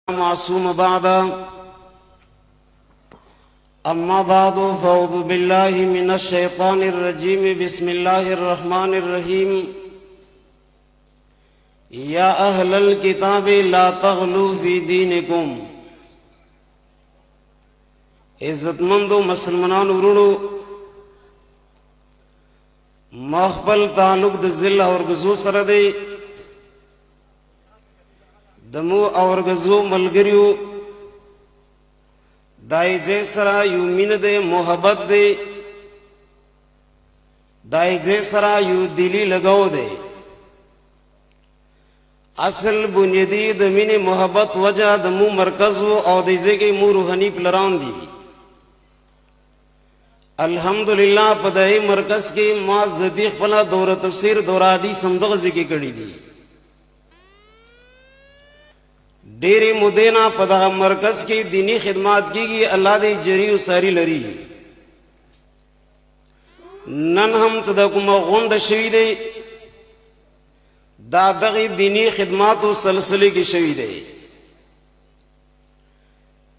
मासूम बादा अम्मा बादो फ़अऊज़ु बिल्लाहि मिनश शैतानिर रजीम बिस्मिल्लाहिर रहमानिर रहीम। या अहलल किताबि ला तग़लू फ़ी दीनिकुम। इज़्ज़तमंदो मुसलमान वरुणो मखबल ताल्लुक द ज़िल और गज़ो सर दे दमो और गज़ो मलगरियो दाई जैसरा यू मिन दे मोहब्बत दे दाई जैसरा यू दिली लगाओ दे असल बुनियादी दमीन मोहब्बत वजह दमू मरकज और दिजे के मू रूहानी प्लरान दी अल्हम्दुलिल्लाह पदाई मरकज के माज जदीक पला दौर तफसीर दौरादी समदगजी की कड़ी दी डेरे मुदेना पदा मरकज की दीनी खिदमात की गई अल्लाह दे जरी सारी लरी नन हम तदकुम गोंड शवी दे दादगी दीनी खिदमात व सलसले की शवी दे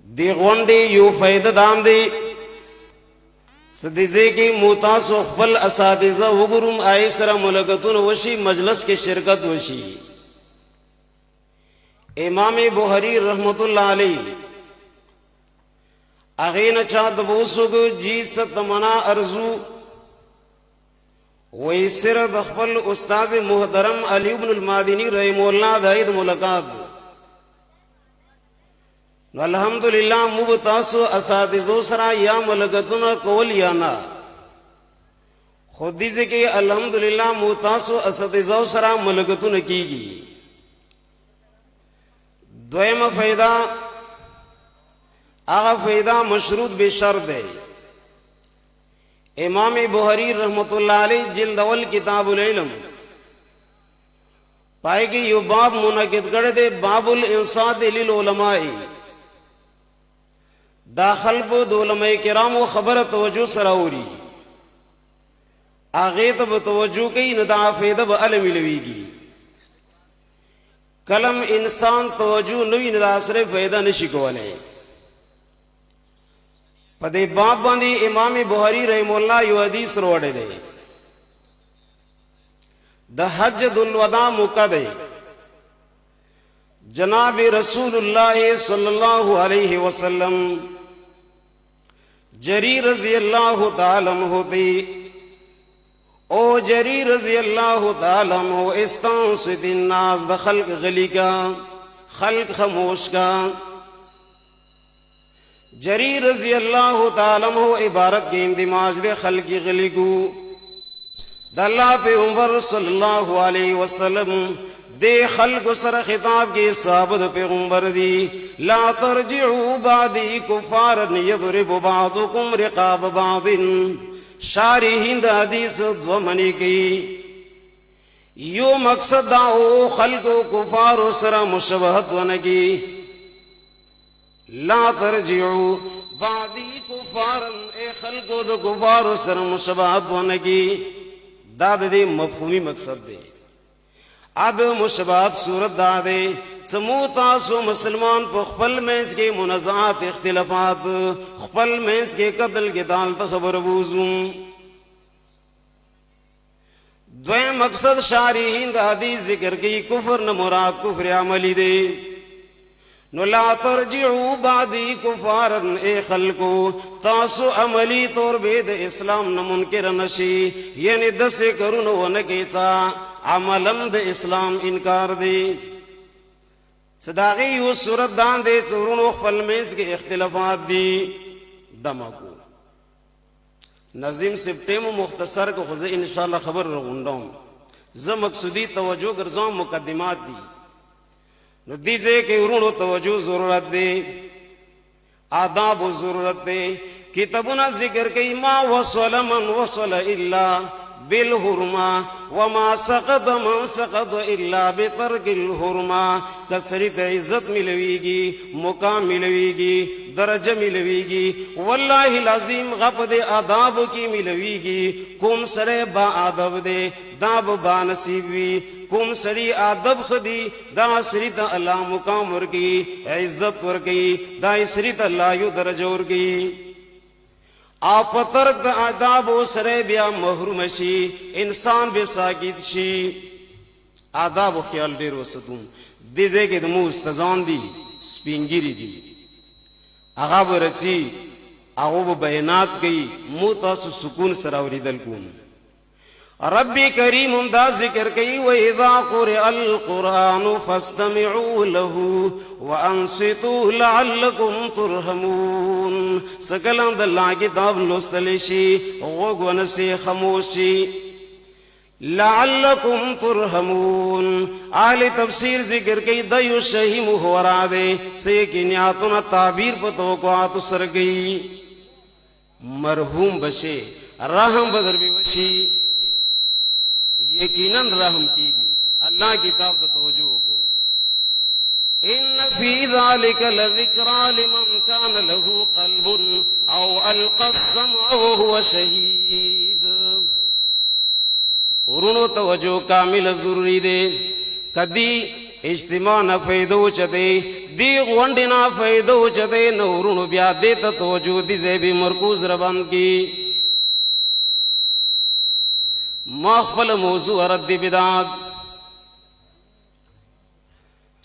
दे गोंडे यो फायदा दाम दे सदिजे की मुतास व खपल असातिज़ा वगुरुम आए सरा मुलाकातुन वशी मजलस के शिरकत वशी इमाम बुखारी रहमतुल्लाह अलैह अगेन चाद बोसुग जी सतमना अर्जू वैसर दखल उस्ताज मुहतरम अली इब्न अल-मादिनी रहमहुल्लाह दाइद मुलाकात अल्हम्दुलिल्लाह मुबतासो असातिज़ो सरा या मुलाकातुन कौल या ना खुद से के अल्हम्दुलिल्लाह मुतासो असातिज़ो सरा मुलाकातुन कीगी द्वयम फायदा आगा फायदा मशरूत बेशर्त है। इमाम बुखारी रहमतुल्लाह अलैह जिल्द अव्वल किताबुल इल्म पाए कि यो बाब मुनकिद कर दे बाबुल इंसाद लिल उलमाए दाखल बो उलमाए किराम खबर तवज्जो सराउरी आगे तब तवज्जो कई नदा फायदा बल मिलवेगी कलम इंसान तवज्जो नवी निदासरे फायदा नशिकवले पदे बाप बांधी इमाम बुखारी रहमहुल्लाह यो हदीस रोड़े दे द हज्जुल वदा मुकदे जनाब रसूलुल्लाह सल्लल्लाहु अलैहि वसल्लम जरीर रज़ी अल्लाह तआला होते ओ जरी रज़ी अल्लाह तआला अन्हु इस्तांसिदिन नास द खल्क गली का खल्क खामोश का जरी रज़ी अल्लाह तआला अन्हु इबारत के इंदिमाज दे खल्क की गली को दल्ला पे उमर सल्लल्लाहु अलैहि वसल्लम दे खल्क सर खिताब के साबद पे उमर दी ला तरजिउ बादी कुफारन यदरिबु बादुकुम रिकाब बादिन शारी हिंद हदीस द्वमनी की यो मकसद दाओ खल्को कुफार सरा मुशबहत वन की ला तरजिउ बादी कुफारन ए खल्को दो कुफार सरा मुशबहत वन की दाद दे मफहूमी मकसद दे आद मुशबहत सूरत दादे समूता सो मुसलमान पखपल में इसके मुनज़ात इख्तिलाफात खपल में इसके कत्ल के दाल खबर बूजूं द्वय मकसद शारी हिंद हदीस जिक्र की कुफर न मुराद कुफर अमली दे नुला तरजिउ बादी कुफारन ए खल्को तासु अमली तौर बेद इस्लाम न मुनकिर नशी यानी दसे करुन वन के चा अमलन द इस्लाम इनकार दे सदागी वो सूरत दान दे चोरुन खपल में के इख्तिलाफात दी दमको नजीम सिप्टेम मुख्तसर को खुद इंशाल्लाह खबर रगुंडों ज मकसूदी तवज्जो गर्जों मुकद्दिमात दी नदीजे के उरुण तवज्जो जरूरत दे आदाब जरूरत दे किताबुना जिक्र के मा वसल मन वसल इल्ला बिलहुरमा वमा सकत मन सकत इल्ला बितर्किल हुरमा। कसरी ते इज्जत मिलवेगी, मुकाम मिलवेगी, दर्जा मिलवेगी, वल्लाहि लाजिम गपद आदाब की मिलवेगी। कुम सरे बा आदब दे दाब बा नसीबी, कुम सरी आदब खदी दा सरित अल्लाह मुकाम वर्गी, इज्जत वर्गी दा सरित अल्लाह यु दर्जा वर्गी। आप तर्क आदाब सरे बिया महरूम शी, इंसान बे साकित शी। आदाब ख्याल डेरो सतूं दिजे के दमू इस्तजान दी स्पिंगिरी दी आगा बरची आगो बयानात गई मुता सुकून सरावरी दलकून। रब्बी करीम दा जिक्र कई व इज़ा क़ुरिअल क़ुरआनु फस्तमिऊ लहू व अंसितू लअल्लकुम तुरहमून। सकल अल्लाह किताब लुस्तलिशी गोगवन से खामोशी लअल्लकुम तुरहमून। आले तफसीर जिक्र कई दयु शही मुहवरा दे से किनियातुन ताबीर पतो को आतु सर गई। मरहूम बशे रहम बदर बेवशी यकीनन रहम कीगी अल्लाह किताब तवज्जो को। इन्न फी ज़ालिका लज़िक्रा लिमन कान लहू क़ल्बुन औ अलक़ा अस्समअ व हुवा शहीद। उरुनो तवज्जो कामिल ज़रूरी दे कदी इज्तिमा न फ़ैदो चते दी वंडी न फ़ैदो चते न उरुनो ब्या दे तवज्जो दिजे भी मरकूज रबन की। मखबल मौजू रद्द बिदात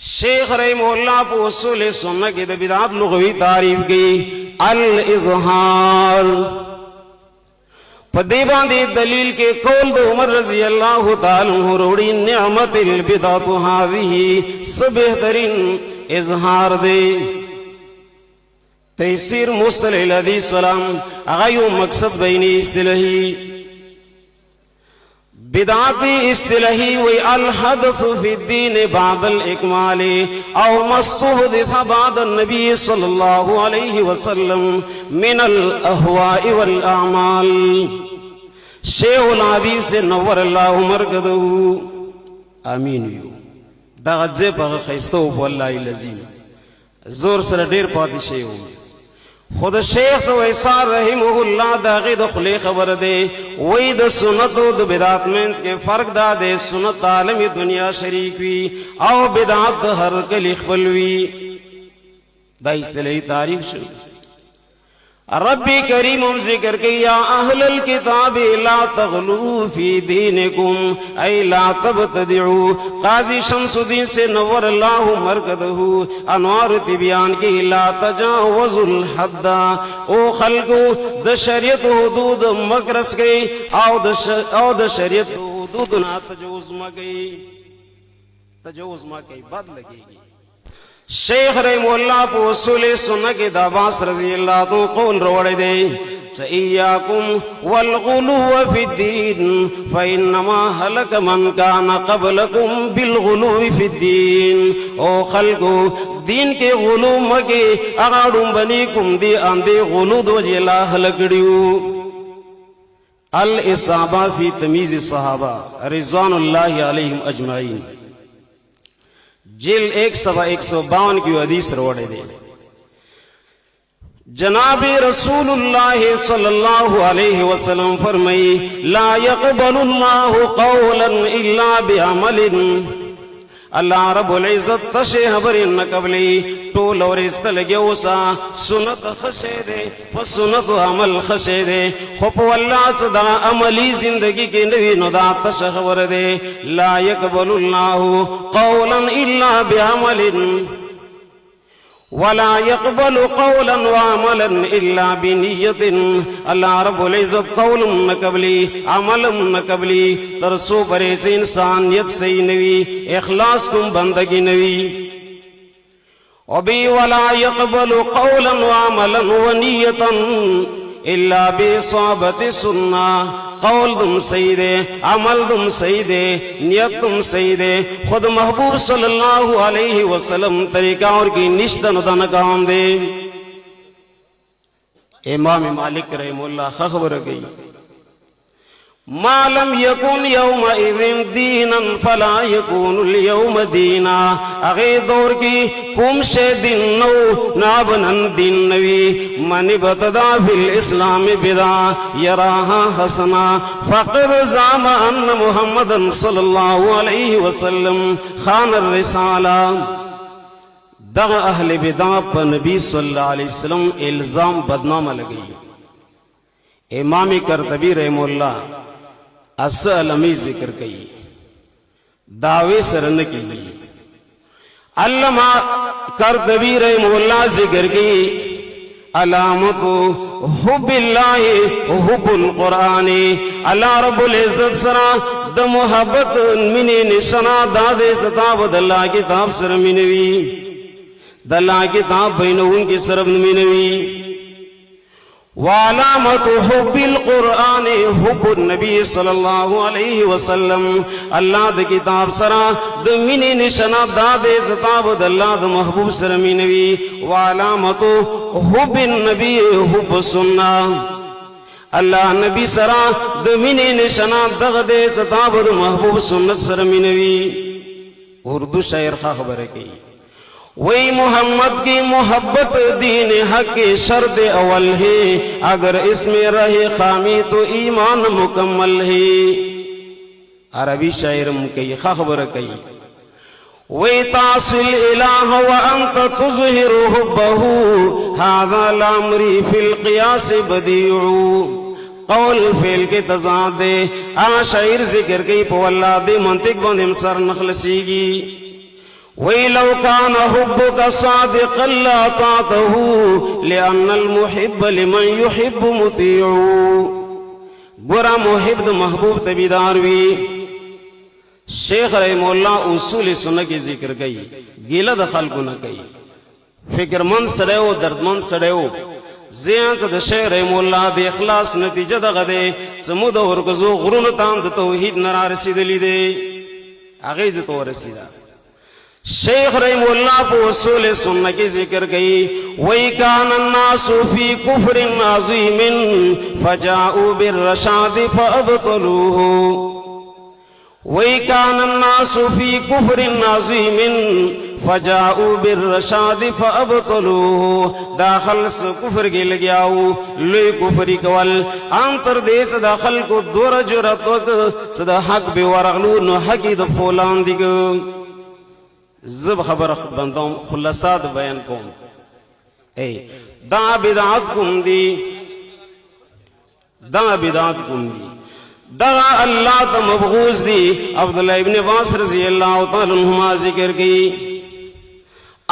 शेख रहमहुल्लाह पे उसूल सुन्नत की बिदात लुग़वी तारीफ की। अल इज़हार पदेबां दे दलील के कौल दो उमर रज़ी अल्लाह ताला अन्हु रोड़ी निअमतिल बिदातु हाज़िही सब बेहतरीन इज़हार दे। तैसीर मुस्तलहिल हदीस वलाम अगायु मकसद बैनी इस्तिलाही बिदाती इस्तिलाही व अल हदफ़ु फिद्दीन बादल इकमाले औ मस्तुहदिथ बादन नबी सल्लल्लाहु अलैहि वसल्लम मिनल अहवाइ वल आमाल। शेखुल हबीब से नव्वर अल्लाहु मरकदहु आमीन। यू दगजे पग खैस्तो वल्लाहि लजीम जोर सर डेर पाती शेख खुद शेख तो ऐसा रहीमुल्लाह दागे दखले खबर दे वही द सुन्नत द बिदात में के फर्क दा दे। सुन्नत आलमी दुनिया शरीक हुई और बिदात हर कली खबलवी दा इस्तिलाही तारीफ शुरू। रब्बी करीम जिक्र के या अहलल किताब ला तगलू फी दीनिकुम ऐ ला तबतदिउ। काजी शमसुद्दीन से नव्वर अल्लाहु मरकदहु अनवार तिबियान की ला तजावजुल हद्दा। ओ खल्को द शरीयत हुदूद मकरस गई औ द शरीयत हुदूद ना तजावुज मा गई बद लगेगी। शेख रहमहुल्लाह पे उसूल सुन्नत के दाबास रज़ी अल्लाह तो कौल रोड़े दे सइयाकुम वल गुलू फिद्दीन फइन्नमा हलक मन कान क़ब्लकुम बिल गुलू फिद्दीन। ओ खल्को दीन के गुलू मगे अगाड़ुम बनी कुम दी आंदे गुलू दो जेला हलकड़ियू। अल इसाबा फी तमीज़ सहाबा रिज़वानुल्लाहि अलैहिम अजमाइन जिल 152 की हदीस रोड़े दे। जनाबे रसूलुल्लाह सल्लल्लाहु अलैहि वसल्लम फरमाई ला यक़बलुल्लाहु क़ौलन इल्ला बिअमलिन। अल्लाह रब्बुल इज़्ज़त तशे हबर न कबली टोल और इस्तल गेवसा सुनत खशे दे व सुनत अमल खशे दे खुप अल्लाह सदा अमली जिंदगी के नबी नदा तश खबर दे। ला यक़बलुल्लाहु क़ौलन इल्ला बिअमलिन वला यक़बलु क़ौलन व अमलन इल्ला बिनियतिन। अल्लाह रब्बुल इज़्ज़त क़ौलन न कबली अमलन न कबली तरसो परे से इंसानियत सही नवी इखलास कुम बंदगी नवी अबी वला यक़बलु क़ौलन व अमलन व नियतन इल्ला बिसवाबति सुन्ना। कौल तुम सही दे अमल तुम सही दे नियत तुम सही दे खुद महबूब सल्लल्लाहु अलैहि वसल्लम तरीका और की निश्तन तन काम दे। इमाम मालिक रहमहुल्लाह खबर गई ما لم يكن يومئذ دينا فلا يكون اليوم دينا. اغه دور کی کوم شی دین نو نابنن دین نوی. من ابتدا فی الاسلام بدا یراها حسنا فقد زعم ان محمد صلی اللہ علیہ وسلم خان الرسالہ. دغ اہل بدع پر نبی صلی اللہ علیہ وسلم الزام بدنامہ لگئی. امام قرطبی رحمہ اللہ اسلمی ذکر کئی دعوے سرن کی. علامہ قرطبی رحمہ اللہ ذکر کی علامت حب اللہ حب القرآن. اللہ رب العزت سرا د محبت منی نشنا داد ستاب دلہ کتاب سر منوی دلہ کتاب بینون کی سرب منوی. وعلامت حب القرآن حب النبی صلی اللہ علیہ وسلم. اللہ د کتاب سرا د منی نشنا داد ستاب دلہ د محبوب سر منوی. وعلامت حب النبی حب سنہ. اللہ نبی سرا د منی نشنا دغ دے ستاب د محبوب سنت سر منوی. اردو شاعر خبر کی وہی محمد کی محبت دین حق کی شرط اول ہے. اگر اس میں رہے خامی تو ایمان مکمل ہے. عربی شاعر کی خبر کی وہی تاصل الہ وانت تظہر حبہ هذا الامری فی القیاس بدیع. قول فعل کے تضاد دے شاعر ذکر کی پواللہ دے منطق بندم سر نخلصی گی. وَلَوْ كَانَ حُبُّكَ صَادِقًا لَأَطَعْتَهُ لِأَنَّ الْمُحِبَّ لِمَنْ يُحِبُّ مُطِيعُ. گورا محب محبوب تبیدار وی. شیخ رحمہ اللہ اصول سنت کی ذکر گئی گیلہ دخل کو نہ گئی. فکر مند سڑے ہو درد مند سڑے ہو زیان چا دا شیخ رحمہ اللہ دے اخلاص نتیجہ دا غدے سمود ورگزو غرون تان دا توحید نرا رسید لی دے اغیز تو رسیدہ. شیخ رحمہ اللہ پو اصول سنت کی ذکر گئی وَإِكَانَ النَّاسُ فِي كُفْرٍ عَظِيمٍ فَجَاءُوا بِالرَّشَادِ فَأَبْطَلُوهُ. وَإِكَانَ النَّاسُ فِي كُفْرٍ عَظِيمٍ فَجَاءُوا بِالرَّشَادِ فَأَبْطَلُوهُ. داخل سے کفر کے لگیاؤ لوی کفری کول انتر دیس داخل کو دور جرت وقت صدا حق بے ورغلو نو حقی دا فولان دیگو. زب خبر بندوں خلصات بیان کون اے دا بدعات کن دی دا بدعات کن دی دا اللہ تا مبغوز دی. عبداللہ ابن عباس رضی اللہ تعالی عنہما ذکر کی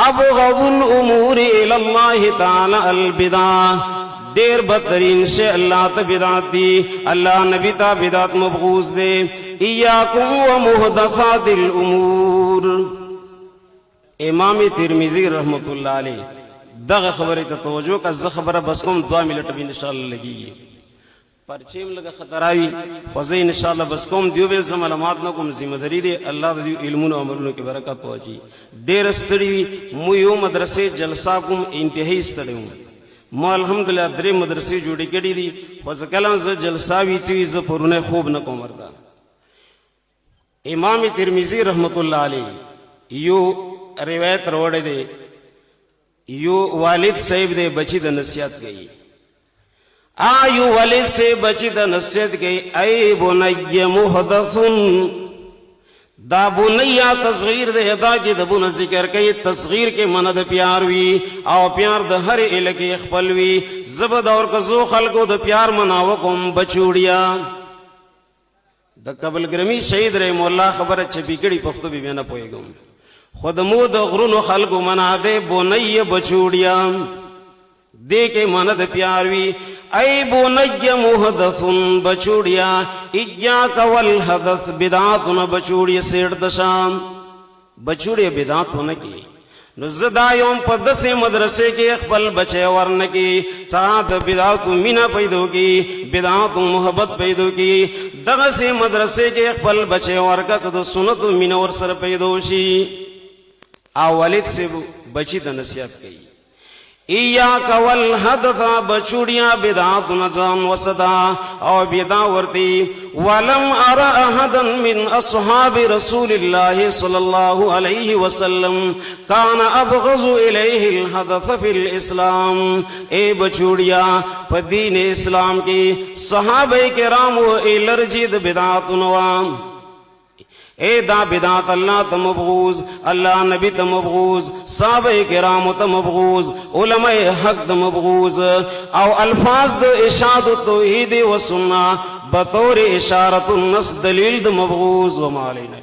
ابغض الامور الاللہ تعالی البدع. دیر بدترین شے اللہ تا بدعات دی. اللہ نبی تا بدعات مبغوز دے. ایاکم و محدثات الامور. امام ترمذی رحمت اللہ علیہ دغ خبری تا توجہ کا زخبر بس کم 2 منٹ بھی انشاءاللہ لگی پرچیم لگا خطراوی خوزی انشاءاللہ بس کم دیو بے زمالمات نکم ذمہ داری دے. اللہ دیو علمون و عمرون کی برکت توجی دیر استڑی مویو مدرسے جلسہ کم انتہی استڑی ہوں. ما الحمدللہ درے مدرسے جوڑی کڑی دی خوزکلان ز جلساوی چیز پرونے خوب نکو مردا. امام ترمذی رحمت اللہ علیہ یو روایت روڑے دے یو والد صاحب دے بچی دا نصیحت گئی. یو والد سے بچی دا نصیحت گئی اے بنی محدثن. دا بنیا تصغیر دے ادا کی دا بنا ذکر کئی تصغیر کے مند پیار وی او پیار دا ہر علاقے اخپل وی. زبد اور کزو خلقو دا پیار مناوکم بچوڑیا. دا قبل گرمی شہید رحمہ اللہ خبر چپی کڑی پختو بھی بینا پوئے گم خودمو دا غرون خلق منا دے بنی بچوڑیا دے کے مند پیاروی. اے بنی محدثن بچوڑیا ایاک والحدث بدعاتن بچوڑیا سیڑ دشام بچوڑیا بدعاتن کی. نزدائیوں پدس مدرسے کے اخبل بچے ورن کی ساتھ بدعات مینا پیدو کی بدعات محبت پیدو کی. دغس مدرسے کے اخبل بچے ورکت دا سنت مینا ورسر پیدو شی. والد سے بچی دا نصیحت کی इय्याक वल हदथ बचूड़िया बिदात नजाम वसदा और बिदावर्ती वलम अरा अहदन मिन अस्हाबि रसूलिल्लाहि सल्लल्लाहु अलैहि वसल्लम कान अबगज़ु इलैहि अल हदथ फिल इस्लाम। ए बचूड़िया दीन इस्लाम की सहाबे किराम व एलर्जिद बिदात नवाम ए दा बिदात अल्लाह तमबगूज अल्लाह नबी तमबगूज साहबे किराम तमबगूज उलमाए हक तमबगूज और अल्फाज द इशाद तौहीद व सुन्ना बतौर इशारतुन नस दलील तमबगूज व मालैना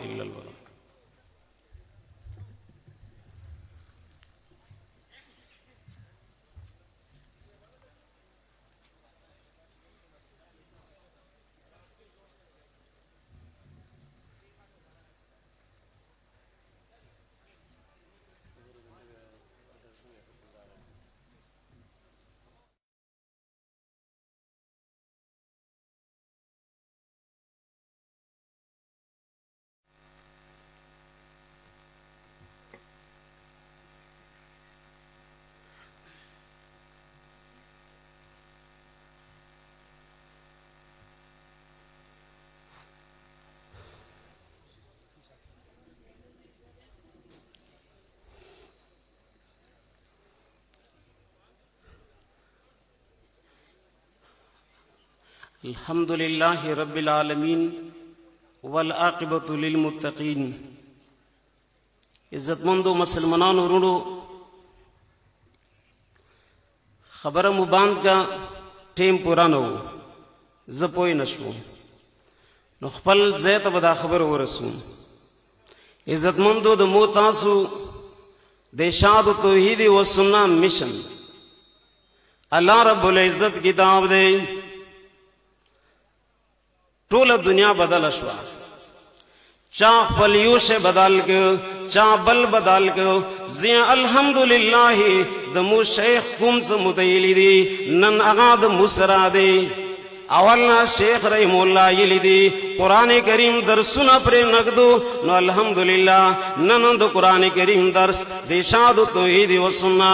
अल्हम्दुलिल्लाहि रब्बिल आलमीन वल आक़िबतु लिल मुत्तक़ीन। इज्जतमंदो मुसलमानों रुणो खबर मुबांद का टेम पुरानो जपोई नशो नखपल जैत बदा खबर वरसू। इज्जतमंदो द मोतासु देशाद तौहीद व सुन्ना मिशन अल्लाह रब्बुल इज्जत किताब दे टोल दुनिया बदल अशवा चा फलियों से बदल के चा बल बदल के जिया अल्हम्दुलिल्लाह दमु शेख कुम से मुतैली दी नन अगाद मुसरा दे अवलना शेख रहीमुल्लाह यली दी कुरान करीम दरसुना प्रे नगदो नो अल्हम्दुलिल्लाह ननंद कुरान करीम दर्स देशाद तौहीद व सुन्ना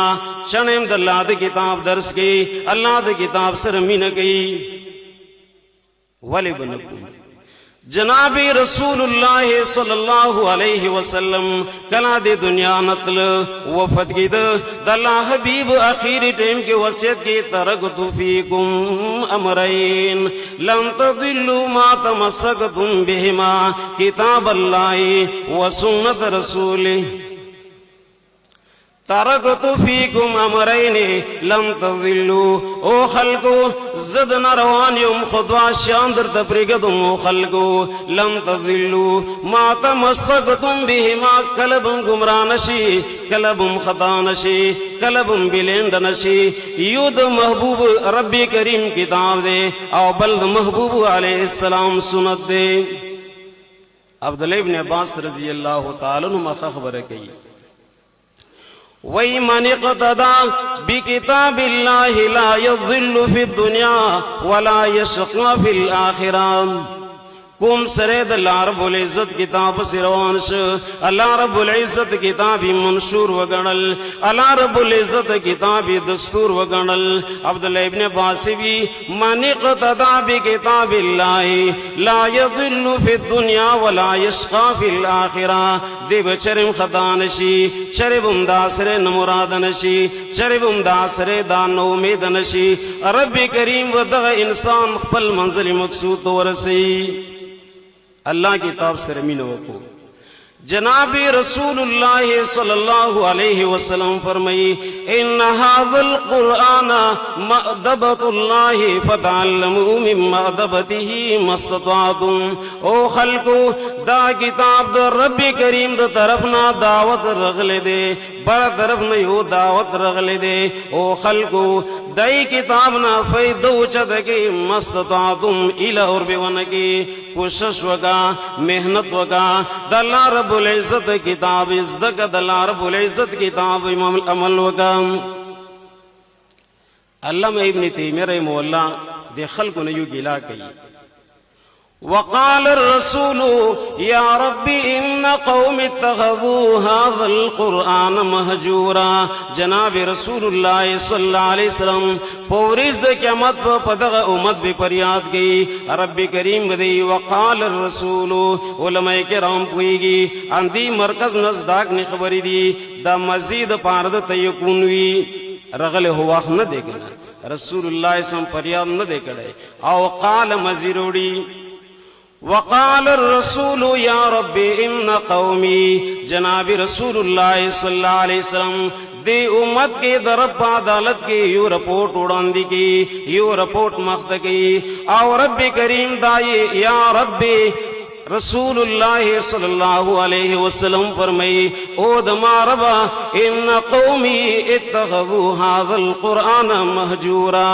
शनेम दल्लाद किताब दर्स की अल्लाह द किताब सरमीन गई वले बनकू जनाबी रसूलुल्लाह सल्लल्लाहु अलैहि वसल्लम कला दे दुनिया नतल वफद की दल्ला हबीब आखिरी टाइम के वसियत की तरगतु फीकुम अमरैन लम तदिल्लु मा तमस्सकतुम बिहिमा किताबल्लाहि व सुन्नत रसूलिही तरगतु फीकुम अमरैन लम तदिल्लु। ओ खल्को जद नरवान युम खुदवा शांदर तप्रिगतुम ओ खल्को लम तदिल्लु मा तमस्सकतुम बिहिमा कलबुम गुमरानशी कलबुम खतानशी कलबुम बिलेंडनशी युद महबूब रब्बी करीम किताब दे और बल्द महबूब अलैहिस्सलाम सुनत दे। अब्दुल्लाह इब्न अब्बास रजी अल्लाह तआला अन्हुमा खबर कई वही मन इक़्तदा बिकिताबिल्लाहि ला यज़िल्लु फिद दुनिया वला यशक़ा फिल आखिरह। कुम सरेद अल्लाह रब्बुल इज़्ज़त किताब सिरवानश अल्लाह रब्बुल इज़्ज़त किताबी मंशूर वगणल अल्लाह रब्बुल इज़्ज़त किताबी दस्तूर वगणल। अब्दुल्लाह इब्न अब्बास भी मन इक़्तदा बिकिताबिल्लाहि ला यज़िल्लु फिद दुनिया वला यशक़ा फिल आखिरह। देव चरम खदानशी चरबुम दासरे नमुरादनशी चरबुम दासरे दानो मेदनशी रब्बी करीम वदग इंसान खपल मंजिल मकसूद तोरसी अल्लाह की ताब से रमीन वको। जनाबी रसूलुल्लाह सल्लल्लाहु अलैहि वसल्लम फरमाई इन हाज़ल कुरआन मअदबतुल्लाहि फतअल्लमू मिन मअदबतिही मस्तताअतुम। ओ खल्को दा किताब द रब्बी करीम द तरफ ना दावत रगले दे बर तरफ न यो दावत रगले दे। ओ खल्को दई किताब ना फैदो चद के मस्तताअतुम इला और बेवन के कोशिश वका मेहनत वका दल्ला रब्बुल इज़्ज़त किताब इज़्ज़त दल्ला रब्बुल इज़्ज़त किताब अमल वका। अल्लामा इब्न तैमिय्या रहमहुल्लाह दे खल्को ने यू गिला कई وقال الرسول يا رب إن قوم اتخذوا هذا القرآن مهجورا. جناب رسول الله صلی اللہ علیہ وسلم پورز د قیامت په دغه امت به فریاد گئی رب کریم دی. وقال الرسول علماء کرام کویږي اندی مرکز نزداک نه خبرې دي دا مزید پارد تیکون وی رغله هو وخت نه دی کنه رسول الله سم فریاد نه دی کړي او قال مزیروڑی وقال الرسول يا رب ان قومي. جناب رسول اللہ صلی اللہ علیہ وسلم دے امت کے درب عدالت کی یو رپورٹ اڑاندی کی یو رپورٹ مخت کی او رب کریم دائی یا رب رسول اللہ صلی اللہ علیہ وسلم فرمائی او دما ربا ان قومی اتخذوا هذا القرآن مہجورا.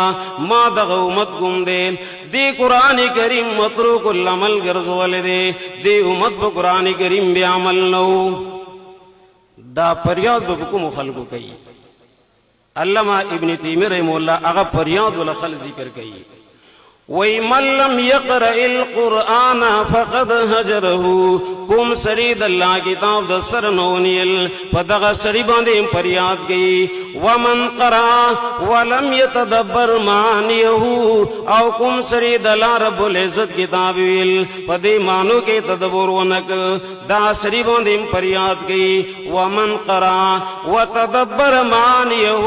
ما دغ امت گم دین دی قرآن کریم متروک العمل گرزول دے دی امت با قرآن کریم بی عمل نو. دا پریاد بکم خلقو کئی علامہ ابن تیمیہ رحمہ اللہ اغا پریاد والخل ذکر کئی وَمَن لَّمْ يَقْرَئِ الْقُرْآنَ فَقَدْ هَجَرَهُ. کوم سړي د الله کتاب د سر نونیل په دغه سړي باندې فریاد گئی. وَمَن قَرَأَ وَلَمْ يَتَدَبَّرْ مَعَانِيَهُ. او کوم سړي د الله رب العزت کتاب ویل په دې معنو کې تدبر ونک دا سړي باندې فریاد گئی. وَمَن قَرَأَ وَتَدَبَّرَ مَعَانِيَهُ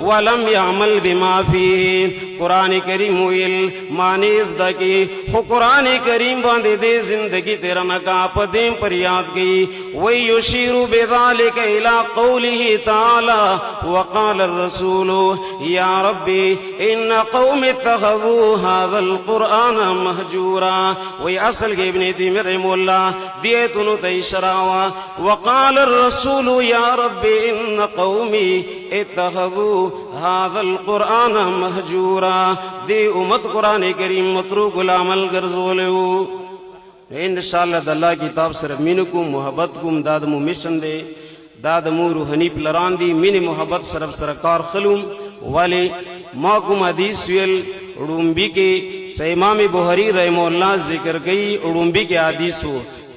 وَلَمْ يَعْمَلْ بِمَا فِيهِ. قرآن کریم ویل معنی ازدہ کی خو قرآن کریم باندے دے زندگی تیرا نکا پدیم پر یاد گئی. وَيُشِيرُ بِذَلِكَ إِلَىٰ قَوْلِهِ تَعَالَى وَقَالَ الرَّسُولُ يَا رَبِّ إِنَّ قَوْمِ اتَّخَذُوا هَذَا الْقُرْآنَ مَهْجُورًا. وہی اصل کے ابن تیمیہ رحمہ اللہ دیتنو تیشراوا. وَقَالَ الرَّسُولُ يَا رَبِّ إِنَّ قَوْمِ اتَّخَذُوا هَذَا الْقُرْآنَ مَهْجُورًا. دی امت قرآن کریم متروک العمل گرزولو. انشاءاللہ دا اللہ کتاب سر مینکم محبتکم دادمو مشن دے دادمو روحنی پلران دی مین محبت صرف سرکار خلوم والی ماکم حدیث ویل اڑنبی کے چا امام بحری رحمہ اللہ ذکر گئی اڑنبی کے حدیثو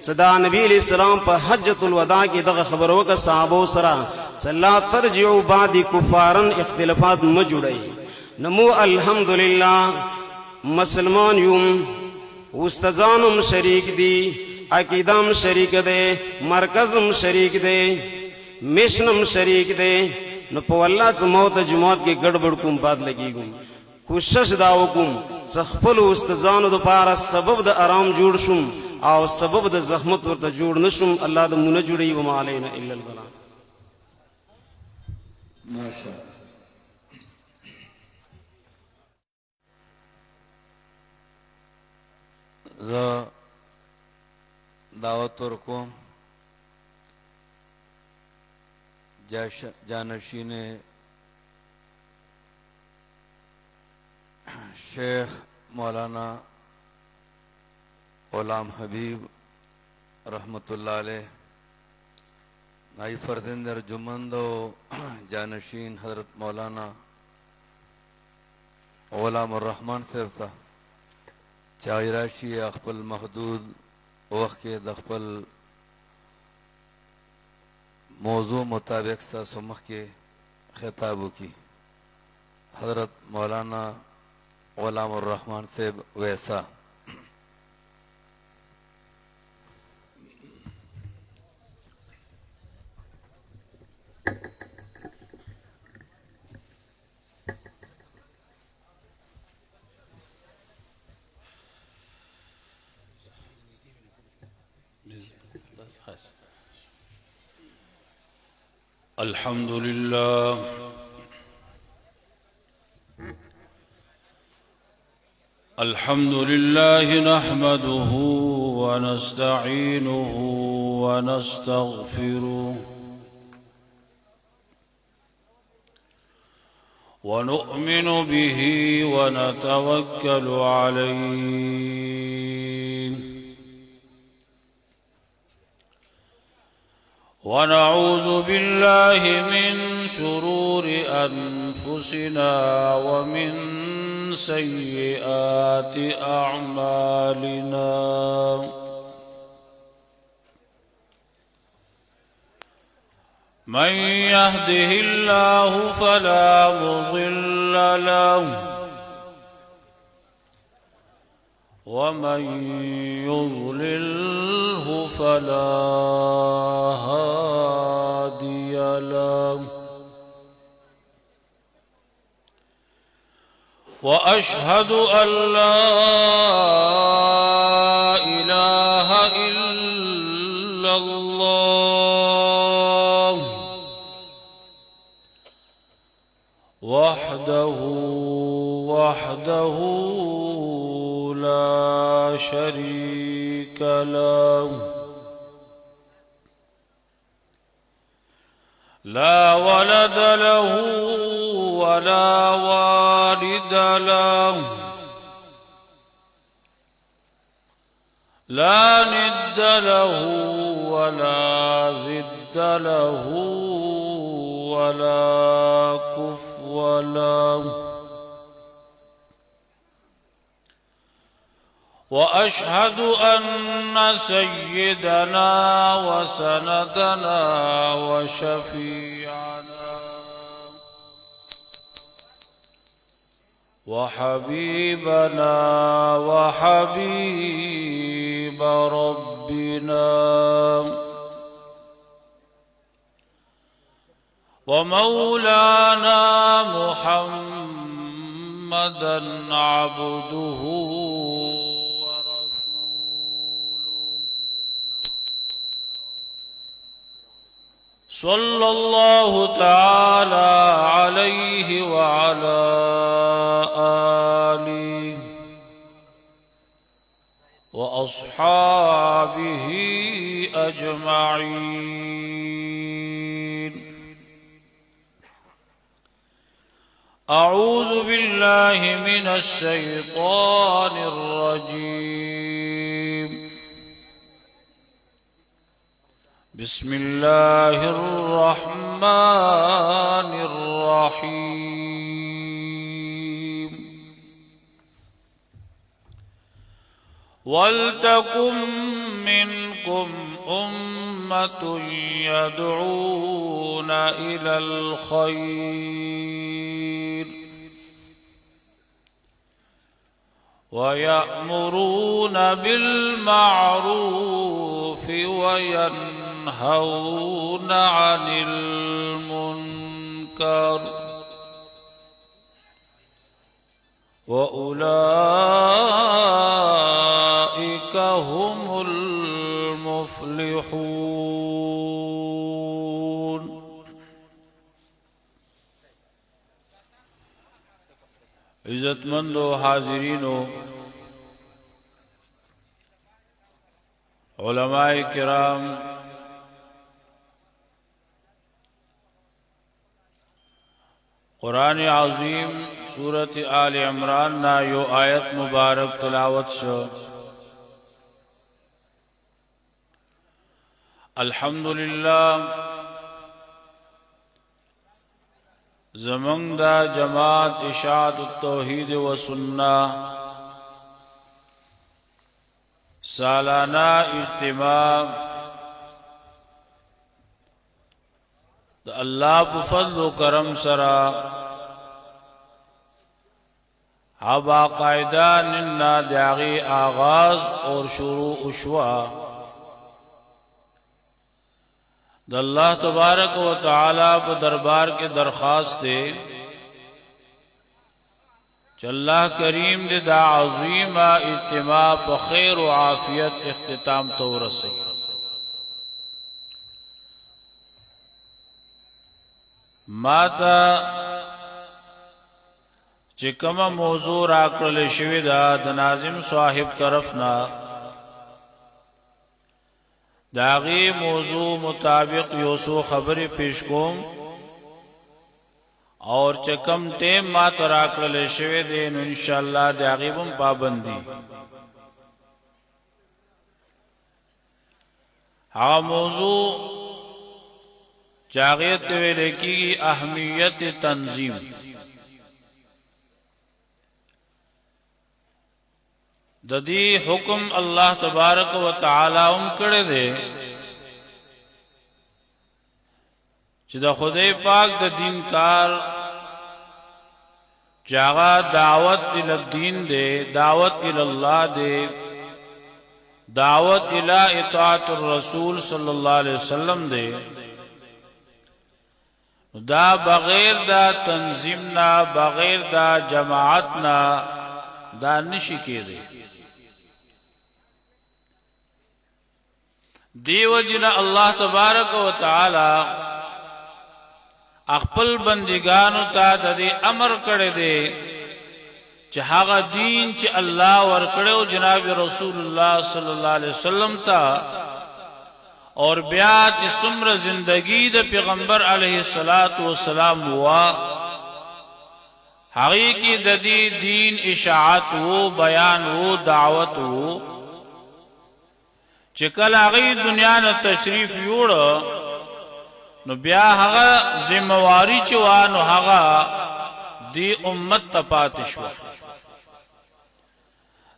صدا نبی علیہ السلام پا حجت الوداع کی دغ خبروں کا صحابو سرا صلا ترجعو بعد کفارن اختلافات مجڑئی نمو الحمدللہ مسلمان یوم استزانم شریک دی عقیدم شریک دے مرکزم شریک دے مشنم شریک دے نو پو اللہ چا موت جماعت کے گڑبڑ کم بات لگی گم کوشش داو کم چخپل استزانو دو پارا سبب دا آرام جوڑ شم او سبب دا زحمت ورطا جوڑ نشم. اللہ دا منہ جوڑی وما علینا الا البلاغ. ماشاء ز دعوت ورکوم جانشین شیخ مولانا غلام حبیب رحمت اللہ علیہ نائی فردند ارجمند و جانشین حضرت مولانا غلام الرحمن صاحب تا چاہی راشی اخپل محدود وقت کے دخپل موضوع مطابق سا سمخ کے خطابوں کی حضرت مولانا غلام الرحمن صاحب ویسا. الحمد لله الحمد لله نحمده ونستعينه ونستغفره ونؤمن به ونتوكل عليه ونعوذ بالله من شرور أنفسنا ومن سيئات أعمالنا من يهده الله فلا مضل له ومن يضلله فلا هادي له وأشهد أن لا إله إلا الله وحده لا شريك له لا ولد له ولا والد له لا ند له ولا زد له ولا كفو له وأشهد أن سيدنا وسندنا وشفيعنا وحبيبنا وحبيب ربنا ومولانا محمدا عبده صلى الله تعالى عليه وعلى آله وأصحابه أجمعين أعوذ بالله من الشيطان الرجيم بسم الله الرحمن الرحيم ولتكن منكم أمة يدعون إلى الخير ويأمرون بالمعروف وينهون عن المنكر وأولئك هم المفلحون عزتمندو حاضرینو علماء کرام قرآن عظیم سورة آل عمران نا یو آیت مبارک تلاوت شو الحمدللہ زمن دا جماعت اشاعت التوحید و سنہ سالانہ اجتماع دا اللہ پا فضل و کرم سرا باقاعدہ ننا داغی آغاز اور شروع اشوا دا اللہ تبارک و تعالی پا دربار کے درخواست دے کہ اللہ کریم دے دا عظیم اجتماع پا خیر و عافیت اختتام تو رسی ماتا چکم موضوع راکرل شوی دا ناظم صاحب طرفنا داغی موضوع مطابق یوسو خبر پیش کوم اور چکم ٹیم ما تراکرل شوی دین انشاءاللہ داغی بم پابندی ہاں موضوع چاغیت ویلے کی اہمیت تنظیم. د دې حکم الله تبارک و تعالی هم کړی دی چې د خدای پاک د دین کار چاغا دعوت ال الدین دے، دعوت ال اللہ دے، دعوت الى اطاعت الرسول صلی اللہ علیہ وسلم دے. دا بغیر دا تنظیمنا، بغیر دا جماعتنا دا نشی کے دے. دیو جنا اللہ تبارک و تعالی اخپل بندگانو تا د امر کړی دی چې هغه دین چې الله ورکړو جناب رسول الله صلی الله علیه وسلم تا، اور بیا چې څومره زندگی د پیغمبر علیه الصلاۃ والسلام ہوا هغه کې د دې دین اشاعت وو، بیان وو، دعوت وو. چې کله هغه دنیا نه تشریف یوړ نو بیا هغه ذمہواری چې وانه هغه دی امت ته پاتې شو.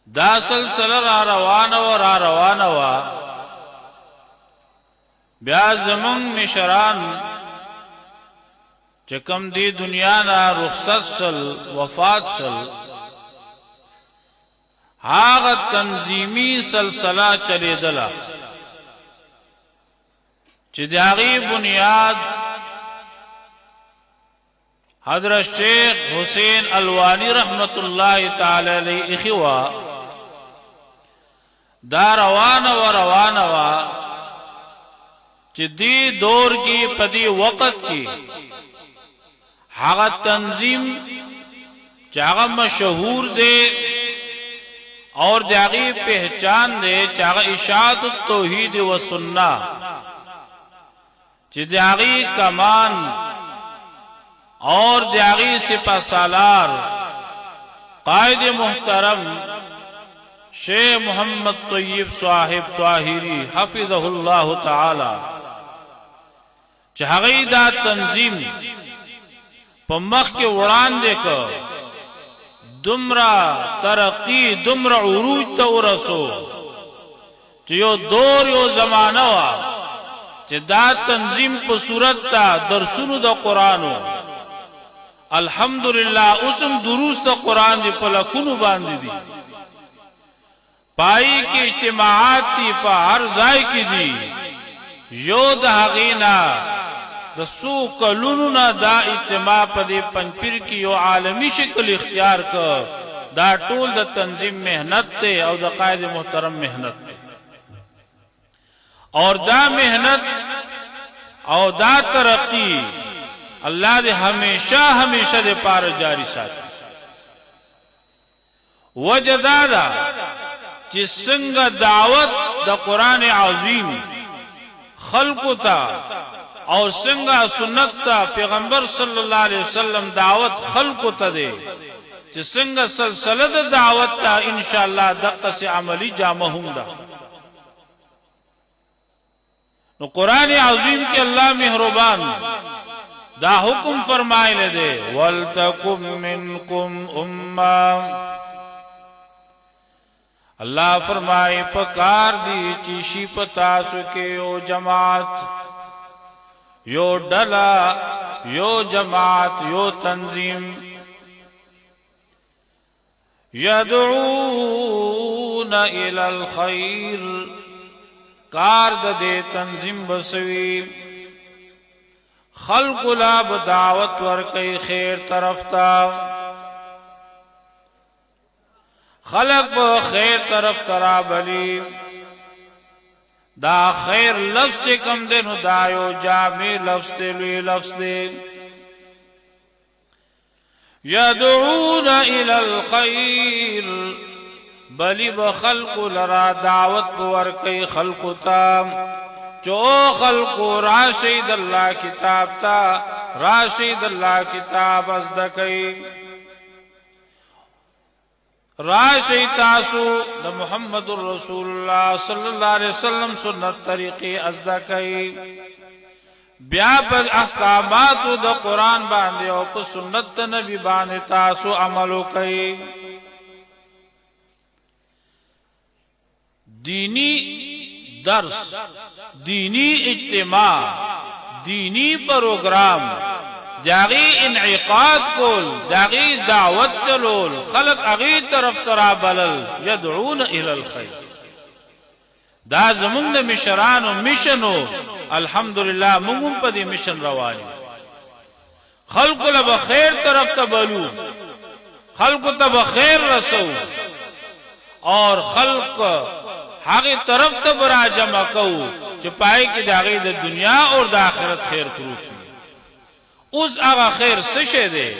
دا سلسله را روانه و بیا زمون مشران چې کوم دی دنیا نه رخصت شل، وفات شل، هغه تنظیمی سلسله چلیدله چې داغي بنیاد حضرت شیخ حسین الوانی رحمت اللہ تعالی علیہ اخوا. دا روانه و چې دی دور کی پدی وقت کی هغه تنظیم چې هغه مشهور دی اور داغي پہچان دی چې هغه اشاعت التوحید و سنہ، چې داغی کمان اور داغی سپہ سالار قائد محترم شیخ محمد طیب صاحب طاہری حفظہ اللہ تعالی چې هغه دا تنظیم په مخ کې وړاندې کړ، دومره ترقی، دومره عروج ته ورسو چې یو دور، یو زمانہ وا چې دا تنظیم په صورت تا درسونو د قرآنو، الحمدللہ اسم دروس د قرآن دی په لکونو باندې دي، پای کې اجتماعات دي په هر ځای کې دي. یو د هغینا د سو کلونو نه دا اجتماع په دې پنځپیر کې یو عالمی شکل اختیار کړ. دا ټول د تنظیم مهنت ته او د قائد محترم مهنت ته، اور دا محنت او دا ترقی اللہ دے ہمیشہ دے پار جاری ساتھ. وجہ دا چی سنگ دعوت دا قرآن عظیم خلقو تا اور سنگ سنت تا پیغمبر صلی اللہ علیہ وسلم دعوت خلقو تا دے، چی سنگ سلسلہ دا دعوت تا انشاءاللہ دقا سے عملی جامہم دا. نو قرآن عظیم کے اللہ مہربان دا حکم فرمائے لے دے وَلْتَكُمْ مِنْكُمْ أُمَّةٌ. اللہ فرمائے پکار دی چیشی پتاسو کے یو جماعت، یو ڈلا، یو جماعت، یو تنظیم، يَدْعُونَ إِلَى الْخَيْرِ. کار دے تنظیم بسوی خلق لاب دعوت ورکی خیر طرف تا، خلق خیر طرف ترابلی. دا خیر لفظ کم دے نو دایو جامع لفظ دے، لوی لفظ دے. يدعون الى الخير، بلی بخلق لرا دعوت بورکی خلق تا، جو خلق راشد اللہ کتاب تا، راشد اللہ کتاب ازدکی، راشد تاسو دا محمد الرسول اللہ صلی اللہ علیہ وسلم سنت طریقی ازدکی. بیا په احکاماتو د قرآن باندې او په سنت د نبی باندې تاسو عمل وکئ. دینی درس، دینی اجتماع، دینی پروگرام، داغی انعقاد کول، داغی دعوت چلول، خلق اغی طرف ترا بلل، یدعون الی الخیر. دا زمونږ د مشرانو مشنو. الحمدلله مونږ په دې مشن روان خلق له بخیر طرف ته بلو، خلق ته بخیر رسو اور خلق هغه طرف ته براجمه کو چې پای کې داغه د دنیا او د آخرت خیر پروت وي. اوس هغه خیر څه شه دی؟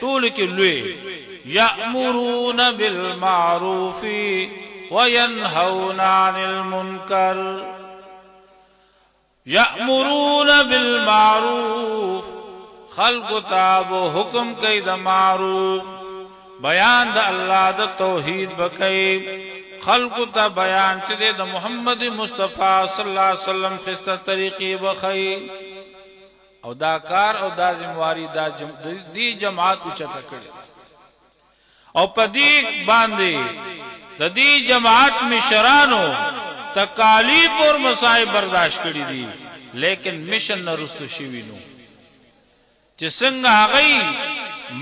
ټول کې لوی یأمرون بالمعروف وینهون عن المنکر. یأمرون بالمعروف، خلق تاب حکم کوي د معروف، بیان د الله د توحید بکئی، خلق ته بیان چې د محمد مصطفی صلی الله علیه وسلم خسته طریقې بخئی. او دا کار او دا ذمہواری دی جماعت اوچته کړي او پدې باندې د دې جماعت مشرانو تکالیف اور مصائب برداشت کړي دي، لیکن مشن نه رستو شوی نو چې څنګه هغه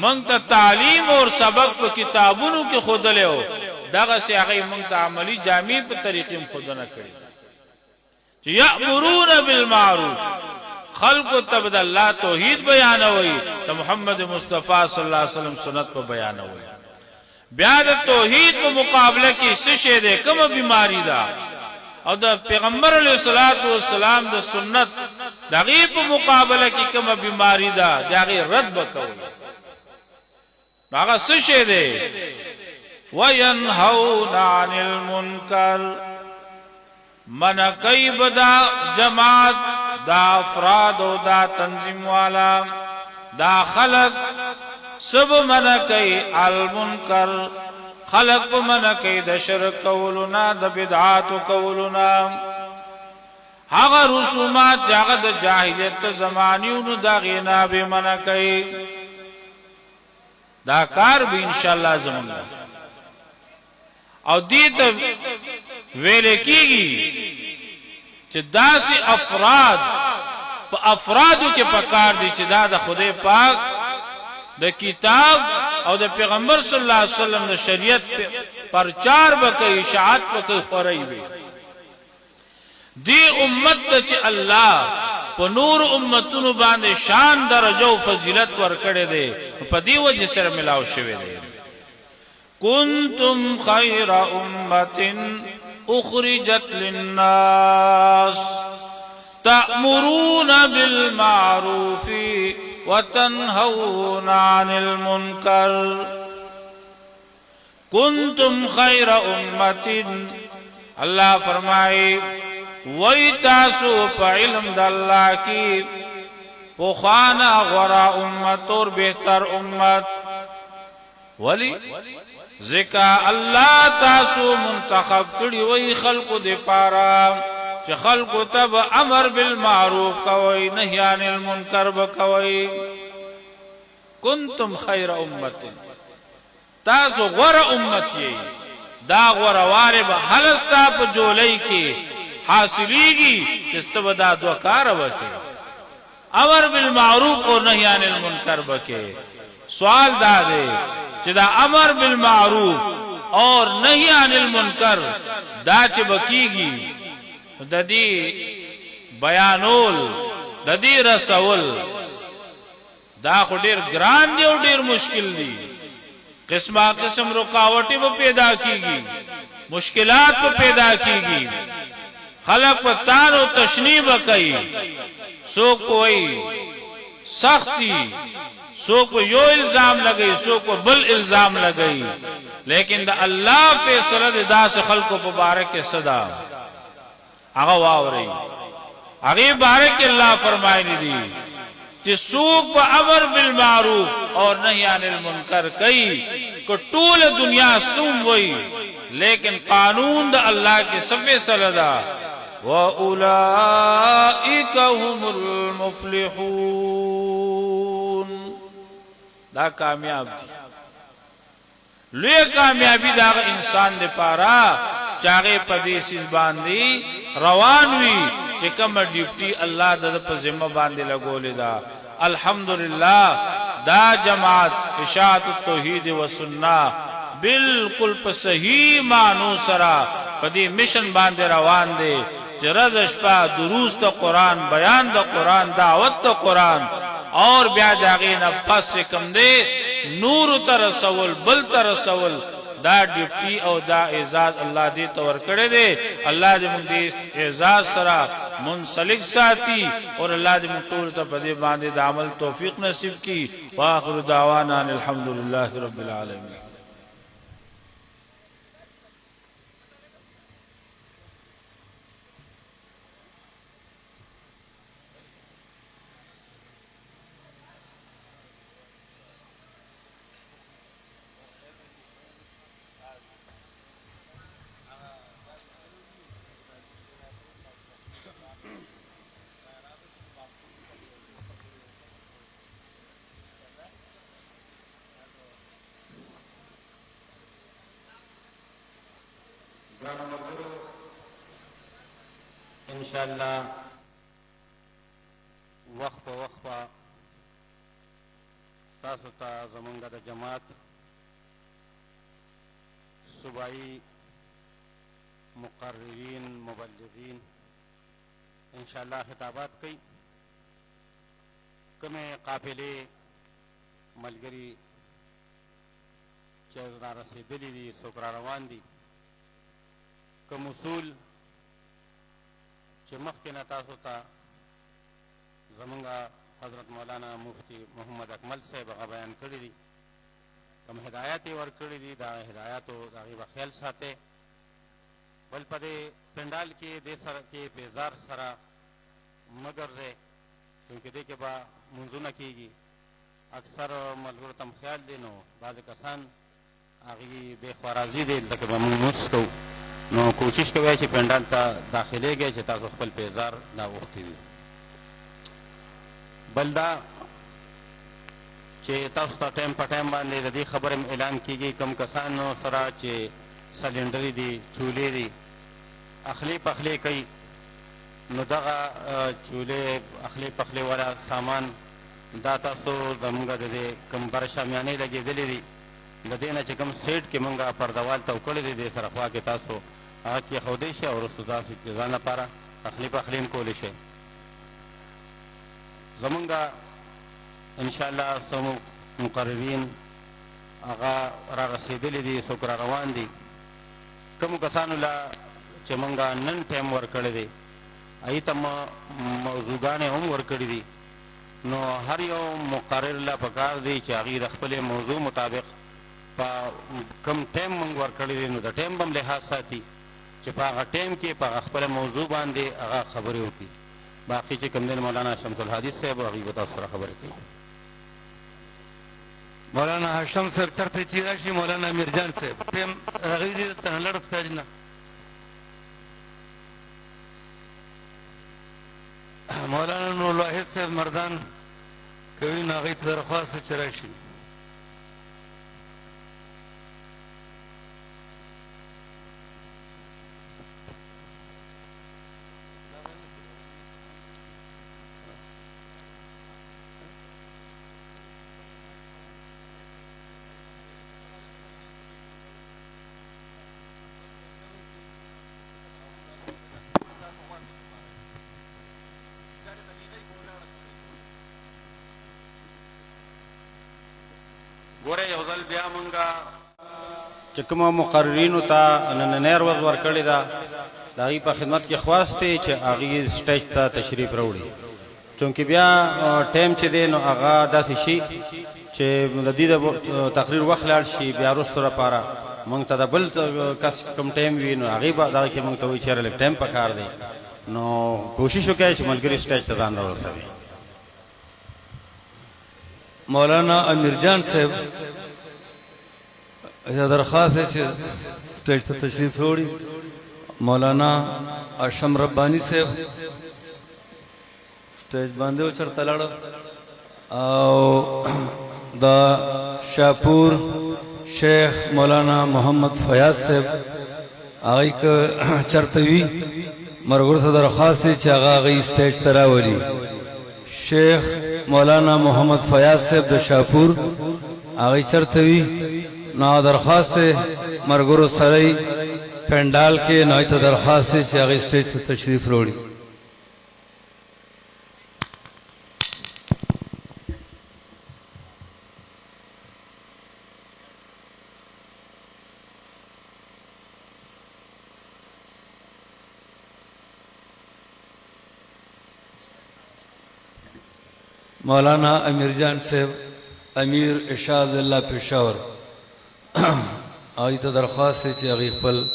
مونږ ته تعلیم اور سبق په کتابونو کې خودلو، دغه سي هغه مونږ ته عملی جامع په طریقې خودنه کړي چې یأمرون بالمعروف، خلق تبد الله توحید بیانوي، د محمد مصطفی صلی الله علیه وسلم سنت په بیانوي. بیا د توحید په مقابله کې څه شی ده؟ کومه بیماری ده؟ او د پیغمبر علیه الصلاۃ والسلام د سنت دغه په مقابله کې کومه بیماری ده؟ دغه رد وکول. هغه څه شی ده؟ وینهون عن المنکر، من کوي بدا جماعت دا افراد او دا تنظیم والا دا خلق سب من کوي المنکر، خلق من کوي د شرک کولنا، د بدعات کولنا، هغه رسومات هغه د جاهلیت زمانیونو دا غینا به من کوي. دا کار به ان شاء الله زمونږ او دې ته ویل کیږي چې داسې افراد په افرادو کې پکار دي چې دا د خدای پاک د کتاب او د پیغمبر صلی الله علیه وسلم د شریعت پرچار وکړي، اشاعت وکړي، خوري وي. دی امت ته چې الله په نور امتونو باندې شان درجه او فضیلت ورکړي دي، په دې وجه سره ملاو شوی دی. کنتم خیر امه اخرجت للناس تأمرون بالمعروف وتنهون عن المنكر. کنتم خیر امه، اللہ فرمائے وی تاسو پا علم دا اللہ کی پخانا غرا امت اور بہتر امت. ولی ذکا اللہ تاسو منتخب کری وی خلق دے پارا چه خلق تب امر بالمعروف کوئی نہی عن المنکر بکوئی. کنتم خیر امت، تاسو غر امت یہی دا غروار با حلستا پا جولی کی حاصلی گی جستو دا دو کار بکے امر بالمعروف اور نہی عن المنکر بکے. سوال دا دے چه دا امر بالمعروف اور نہی عن المنکر دا چه بکی گی دا دی بیانول دا دی رسول دا خو دیر گران دی اور دیر مشکل دی. قسمہ قسم رکاوٹی وہ پیدا کی گی، مشکلات وہ پیدا کی گی، خلق پر تان و تشنیب کئی، سو کوئی سختی، سو کو یو الزام لگئی، سو کو بل الزام لگئی. لیکن دا اللہ فیصلہ دا سے خلق و مبارک کے صدا آغا واو رہی آغی بارک اللہ فرمائی دی کہ سوک پا امر بالمعروف اور نہی عن المنکر کئی کو طول دنیا سوم وئی، لیکن قانون دا اللہ کے صفحے صلدہ وأولئك هم المفلحون. دا کامیاب دی، لوی کامیابی دا انسان دے پارا چاگے پدیسیز باندی روان وی چکم ڈیوٹی اللہ دا پا ذمہ باندی لگولی دا. الحمدللہ دا جماعت اشاعت التوحید و سنہ بالکل پا صحیح معنو سرا پدی مشن باندی روان دے، جردش پا دروس تا قرآن، بیان دا قرآن، دعوت تا قرآن، اور بیا داغین پس سے کم دے نور ترسول بل ترسول. دا ڈپٹی او دا اعزاز اللہ دی تور کرے دے. اللہ دی منگ دی اعزاز سرا منسلک ساتی اور اللہ دی منگ طول تا پدی باندے دا عمل توفیق نصیب کی. وآخر دعوانا الحمدللہ رب العالمین. انشاءاللہ وقفہ وقفہ تاسو تا زمانگا دا جماعت صوبائی مقررین مبلغین انشاءاللہ خطابات کی کمی قافلے ملگری چیزنا رسیدلی دی سکرا روان دی کم اصول چه مخکنا تاسو تا زمانگا حضرت مولانا مفتی محمد اکمل صاحب اغا بیان کردی دی کم ہدایاتی ور کردی دی دا ہدایاتو دا غیبا خیال ساتے بل پا دے پنڈال کی دے سر کے بیزار سرا مگر دے چونکہ دے کے با منزونہ کی گی اکثر ملگر تم خیال دے نو بعض کسان آگی دے خوارازی دے لکہ با منس کو نو کوشش کوي چې پنډال ته داخليږي چې تاسو خپل پیزار دا وختي وي. بل دا چې تاسو ته ټایم په ټایم باندې د دې خبرې اعلان کیږي کم کسانو سره چې سلنډرې دي چولې دي اخلي پخلي کوي نو دغه چولې اخلي پخلي والا سامان دا تاسو زموږ د دې کم برشامیانې لګېدلې دي د دې نه چې کوم سیټ کې مونږ پردوال ته وکړی دی دې سره خوا کې تاسو هغه کېښودی شي او وروستو تاسو د ځان لپاره اخلي پخلي هم کولی شئ. زمونږ انشاءالله څو مقررین هغه را رسېدلي دي څوک را روان دي کومو کسانو له چې مونږ نن ټایم ورکړی دی هغې ته موضوعګانې هم ورکړي دي نو هر یو مقرر له پکار دی چې هغې د خپلې موضوع مطابق پا کم ټایم مونږ ورکړی دی نو د ټایم به هم لحاظ ساتي چې په هغه ټایم کې په هغه خپله موضوع باندې هغه خبرې وکړي. باقي چې کوم دی مولانا شمس الحدیث صاحب هغوی به تاسو سره خبرې کوي. مولانا هاشم صاحب چرته چې راشي مولانا میرجان صاحب ټایم راغلی دی دلته نه لړ سټاج نه مولانا نور الواحد صاحب مردان کوي نو هغوی ته درخواست چې راشي. ګوره یو ځل بیا مونږه چې کومو مقررینو ته نننۍ ورځ ورکړې ده د هغوی په خدمت کې خواست دی چې هغوی سټیج ته تشریف راوړي چونکې بیا ټایم چې دی نو هغه داسې شي چې د دې د تقریر وخت لاړ شي بیا وروستو لپاره مونږ ته د بل کس کوم ټایم وي نو هغوی به دغه کې مونږ ته وایي چېرې لږ ټایم پکار دی نو کوشش وکړئ چې ملګري سټیج ته ځان راورسوي. مولانا امیرجان صاحب درخواست ہے چې سټیج ته تشریف راوړي مولانا اشم ربانی صاحب سټیج باندې او چرته لاړ او دا شاپور شیخ مولانا محمد فیاض صاحب هغه ک چرته وی مرګور ته درخواست چې هغه سټیج تراولي شیخ مولانا محمد فیاض صاحب د شاپور هغه چرته وی نو درخواست مرګور سره پندال کې نو ته درخواست چې هغه سټیج ته تشریف وروړي مولانا امیر جان صاحب امیر ارشاد الله پېښور هغه ته درخواست چې هغه خپل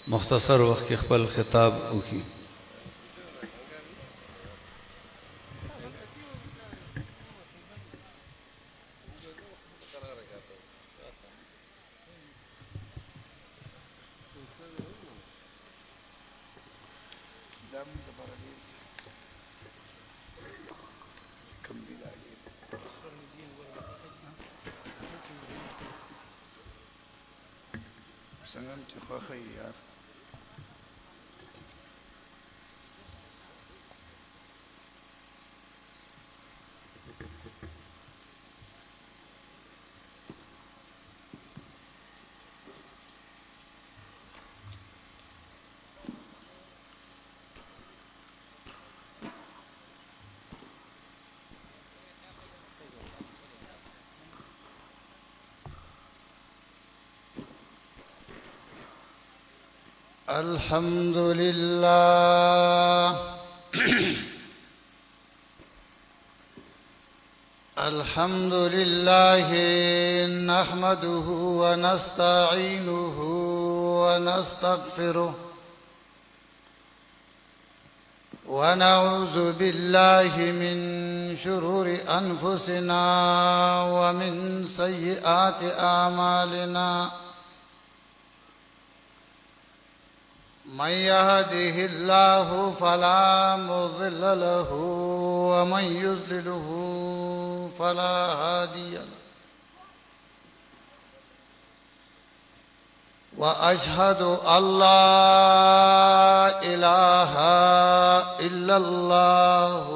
مختصر وخت کې خپل خطاب وکړي سنگم چې خوښه یار الحمد لله الحمد لله نحمده ونستعينه ونستغفره ونعوذ بالله من شرور أنفسنا ومن سيئات أعمالنا من يهده الله فلا مضل له ومن يضلله فلا هادي له وأشهد أن لا إله إلا الله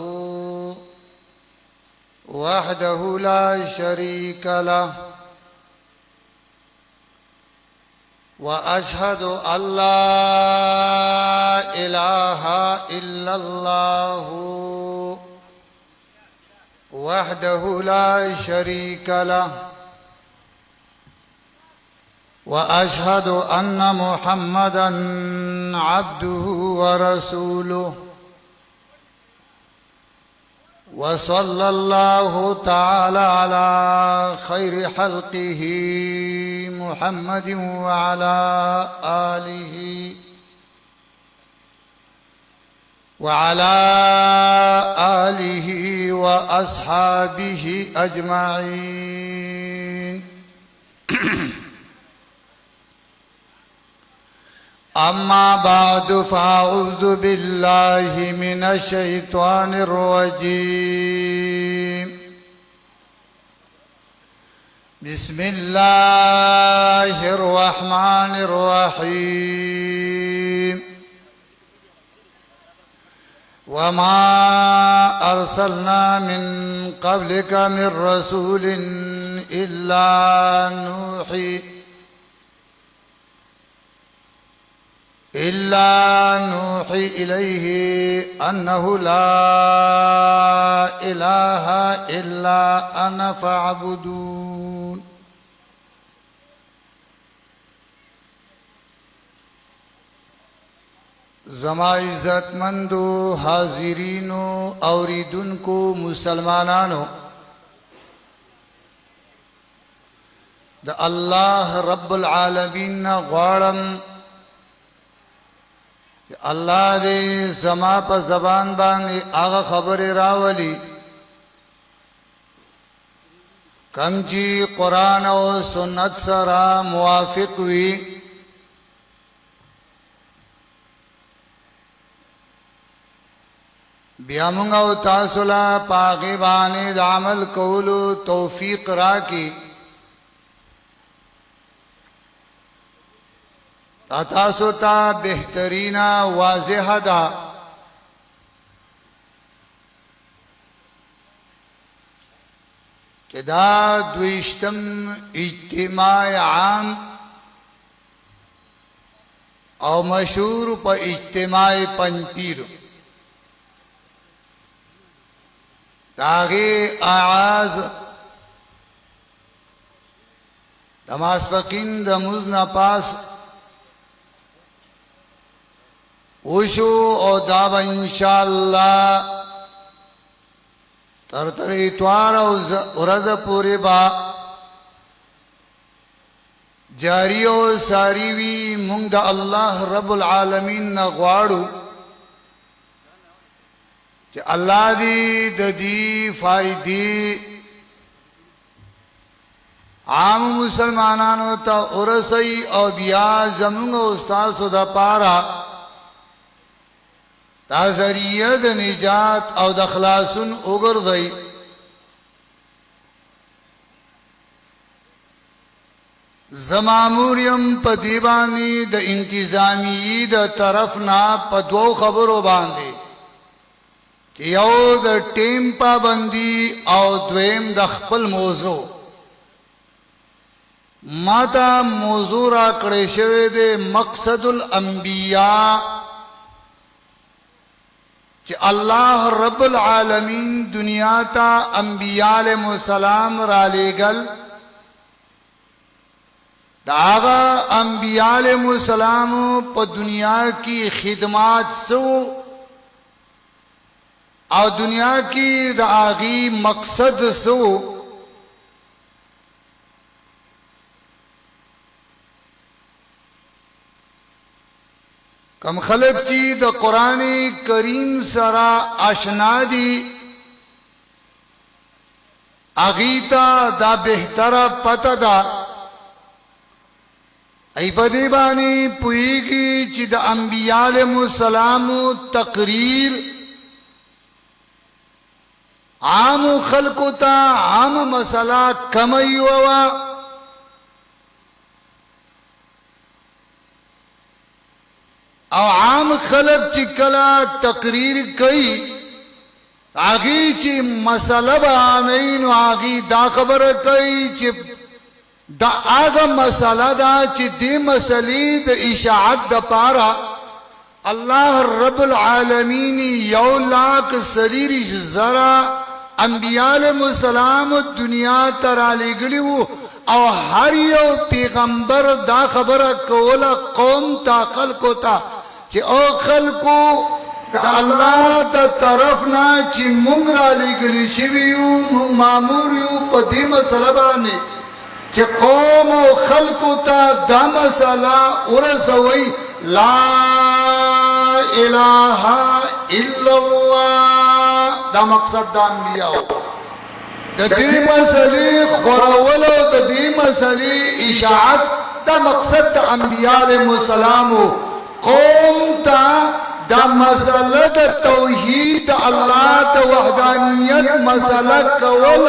وحده لا شريك له وأشهد أن لا إله إلا الله وحده لا شريك له وأشهد أن محمدًا عبده ورسوله وصلى الله تعالى على خير خلقه محمد وعلى آله وأصحابه أجمعين أما بعد فأعوذ بالله من الشيطان الرجيم بسم الله الرحمن الرحيم وما أرسلنا من قبلك من رسول إلا نوحي إليه أنه لا إله إلا أنا فاعبدون زما عزت مندو حاضرینو اوریدونکو مسلمانانو دا الله رب العالمین غواړم الله دې زما په زبان باندې هغه خبره راولي کم چې قرآن او سنت سره موافق وي بیا مونږ او تاسو لا پاغي باندې د عمل کولو توفیق راکړي. تاسو ته بهترینا واضح ده چې دا دویشتم اجتماع عام او مشهور په اجتماع پنځپیر داغی آغاز د ماسپښین د مونځ نه پاس وشو او دا به انشاءالله تر اتوار او ورځ پورې با جاری او ساری وی مونږ د الله رب العالمین نه غواړو چې الله دې د دې فائدې عام مسلمانانو ته ورسي او بیا زموږ استادو د پاره دا ذریعہ د نجات او د خلاصون وګرځي. زماموریم په دی باندې د انتظامی د طرف نه په دوه خبرو باندې چې یو د ټیم پابندي او دویم د خپل موضوع ماته موضوع را کړی شوی د مقصد الانبیاء چې الله رب العالمین دنیا ته انبیاء علیهم السلام را لېږل. دا هغه انبیاء علیهم السلام په دنیا کې خدمات سو او دنیا کې د هغې مقصد سو. کم خلق چې د قرآن کریم سره آشنا دي هغې ته دا بهتره پته ده ای په دې باندې پوهېږي چې د انبیاء علیهم السلام تقریر عام خلقو ته عام مسله کمی وه او عام خلق چې کله تقریر کوي هغې چې مسله بیانوي نو هغې دا خبره کوي چې دا هغه مسله ده چې دې مسلې د اشاعت دپاره الله رب العالمین 1,40,000 انبیاء علیهم السلام دنیا ته رالیږلي وو او هر یو پیغمبر دا خبره کوله قوم ته خلکو ته چې او خلکو د الله د طرف نه چې مونږ رالیږلي شوي یو مونږ مامور یو په دې مسله باندې چې قوم او خلکو ته دا مسله ورسوي لا اله الا الله. دا مقصد د انبیاء د دې مسلې خورول او د دې مسلې اشاعت دا مقصد د انبیاء علیهم السلام. قوم ته دا مسله د توحید د الله د وحدانیت مسله کول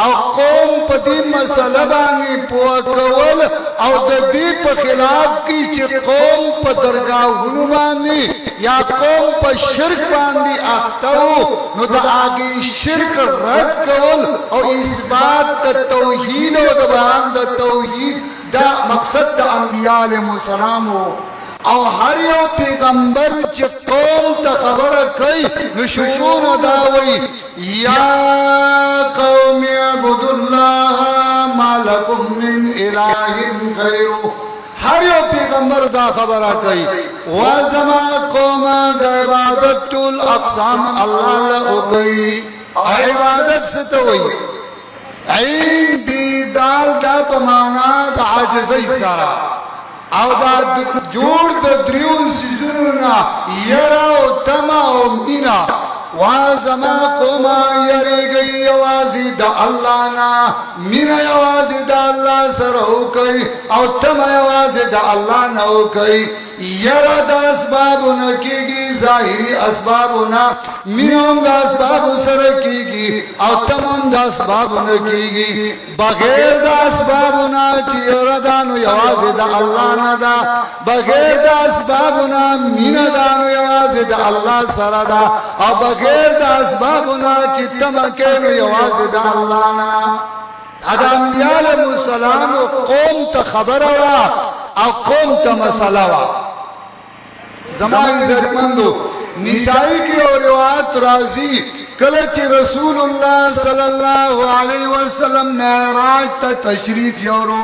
او قوم په دې مسله باندې پوه کول او د دې په خلاف کې چې قوم په درگاهونو باندې یا قوم په شرک باندې اخته وو نو د هغې شرک رد کول او اثبات د توحید او د بیان د توحید دا مقصد د انبیاء علیهم السلام وو. او هر یو پیغمبر چې قوم ته خبره کوي نو شعورونه دا وایي یا قوم اعبدوا الله ما لکم من اله غیره. هر یو پیغمبر دا خبره کوي وزما قوم د عبادت ټول اقسام الله له وکړي. عبادت څه ته وایي؟ عین بی دال دا په معنا د عاجزۍ سره او دا جوړ د دریو سیزونو نه یره او تمه او مینه. وازما قوما یریږئ یوازې د الله نه مینه یوازې د الله سره وکئ او تمه یوازې د الله نه وکئ. یرا دا اسبابنا کیگی ظاہری اسبابنا منم دا اسباب سر کیگی او تمام دا اسبابنا کیگی بغیر دا اسبابنا چی یرا دانو یواز دا اللہ ندا بغیر دا اسبابنا من دانو یواز دا اللہ سر دا او بغیر دا اسبابنا چی تمکینو یواز دا اللہ نا دا انبیاء علیہ السلام قوم تا خبر ورا او قوم تا مسئلہ وا زمان عزت مندو نسائی کی اور روایت راضی کلچ رسول اللہ صلی اللہ علیہ وسلم معراج تا تشریف یورو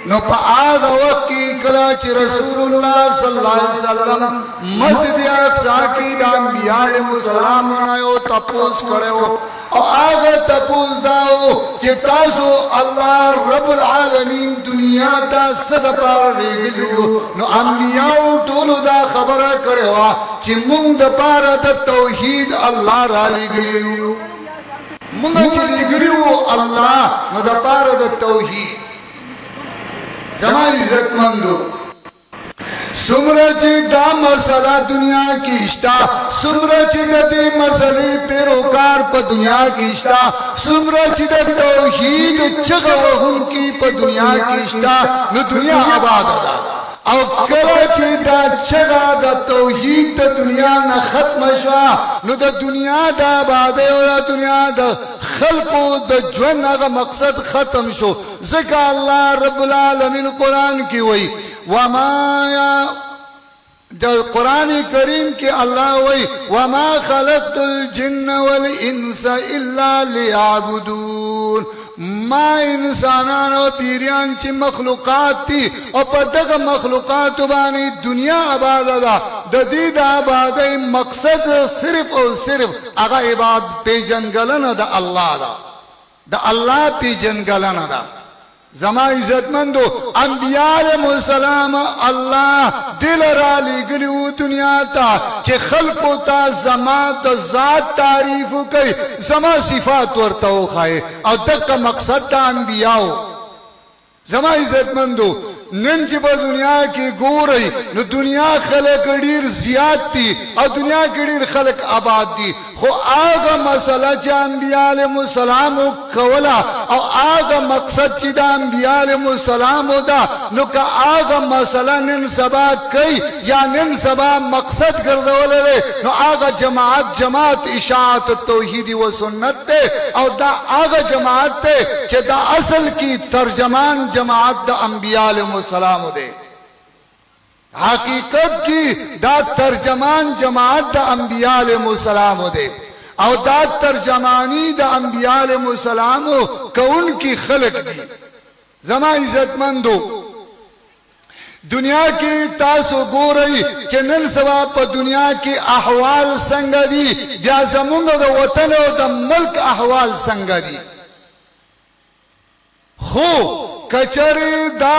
نو پا آغا وقت کی کلچ رسول اللہ صلی اللہ علیہ وسلم مسجد اقصا کی دا انبیاء علیہ السلام نایو تپوس کرے ہو اور آغا تپوس داو چی تاسو اللہ رب العالمین دنیا تا صد پار ریگلیو نو انبیاء طولو دا خبر کرے ہوا چی منگ دا پارا دا توحید اللہ را ریگلیو منگا چی ریگلیو اللہ نو دا پارا دا توحید زمان عزت مندو سمرچی دا مسئلہ دنیا کی اشتا سمرچی دا دی مسئلے پیروکار پا دنیا کی اشتا سمرچی دا توحید چگوہن کی پا دنیا کی اشتا نو دنیا آباد دا او کلچی دا چگا دا توحید دا دنیا نا ختم شوا نو دا دنیا دا آبادے اور دنیا دا خلقو دا جون اگا مقصد ختم شو ذکا اللہ رب العالمین قرآن کی وئی وما یا قرآن کریم کی اللہ وئی وما خلقت الجن والانس الا لیعبدون ما انسانان و پیریان چی مخلوقات تی اور پا دغا مخلوقات بانی دنیا عباد دا دا دید عباد مقصد صرف اور صرف اگا عباد پی جنگلن دا اللہ دا اللہ پی جنگلن دا زمان عزت مندو انبیاء علیہ السلام اللہ دل را لگلیو دنیا تا چه خلقو تا زمان دا ذات تعریفو کئی زمان صفات ورتاو خواہے او دقا مقصد تا انبیاءو زمان عزت مندو ننچ با دنیا کی گو رہی نو دنیا خلق دیر زیاد تی اور دنیا کی دیر خلق آباد دی خو آگا مسئلہ چا انبیاء علیہ السلام کولا اور آگا مقصد چی دا انبیاء علیہ السلام دا نو کا آگا مسئلہ نن سبا کئی یا نن سبا مقصد کردولے دے نو آگا جماعت اشاعت توحیدی و سنت تے اور دا آگا جماعت تے چے دا اصل کی ترجمان جماعت دا انبیاء علیہ السلام دے حقیقت کی دا ترجمان جماعت دا انبیاء علیہ السلام دے او دا ترجمانی دا انبیاء علیہ السلام کا ان کی خلق دی زمان عزت مندو دنیا کی تاسو گو رہی چنن سوا پا دنیا کی احوال سنگ دی بیا زمونگ دا وطن و دا ملک احوال سنگ دی خو کچری دا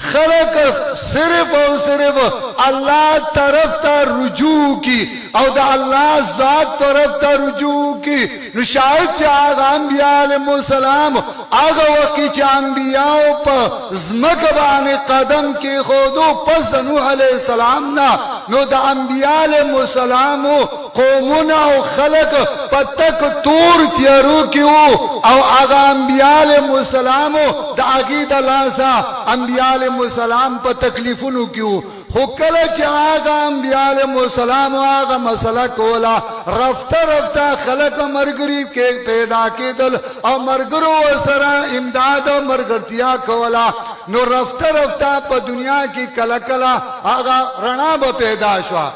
خلق صرف اور صرف اللہ طرف تا رجوع کی او دا اللہ ذات طرف تا رجوع کی نشاہد چا آگا انبیاء علیہ السلام آگا وقی چا انبیاء پا زمکبان قدم کی خودو پس دا نوح علیہ السلام نا نو دا انبیاء علیہ السلام قومنا و خلق پا تک تور تیارو کیو او آگا انبیاء علیہ السلام دا عقید اللہ سا انبیاء علیہ السلام پا تکلیفنو کیو خو کلچ آگا انبیاء علیہ السلام آگا مسئلہ کولا رفتہ رفتہ خلق مرگری کے پیدا کی دل اور مرگرو سرا امداد و مرگرتیا کولا نو رفتہ رفتہ پا دنیا کی کلکلا آگا رنا با پیدا شوا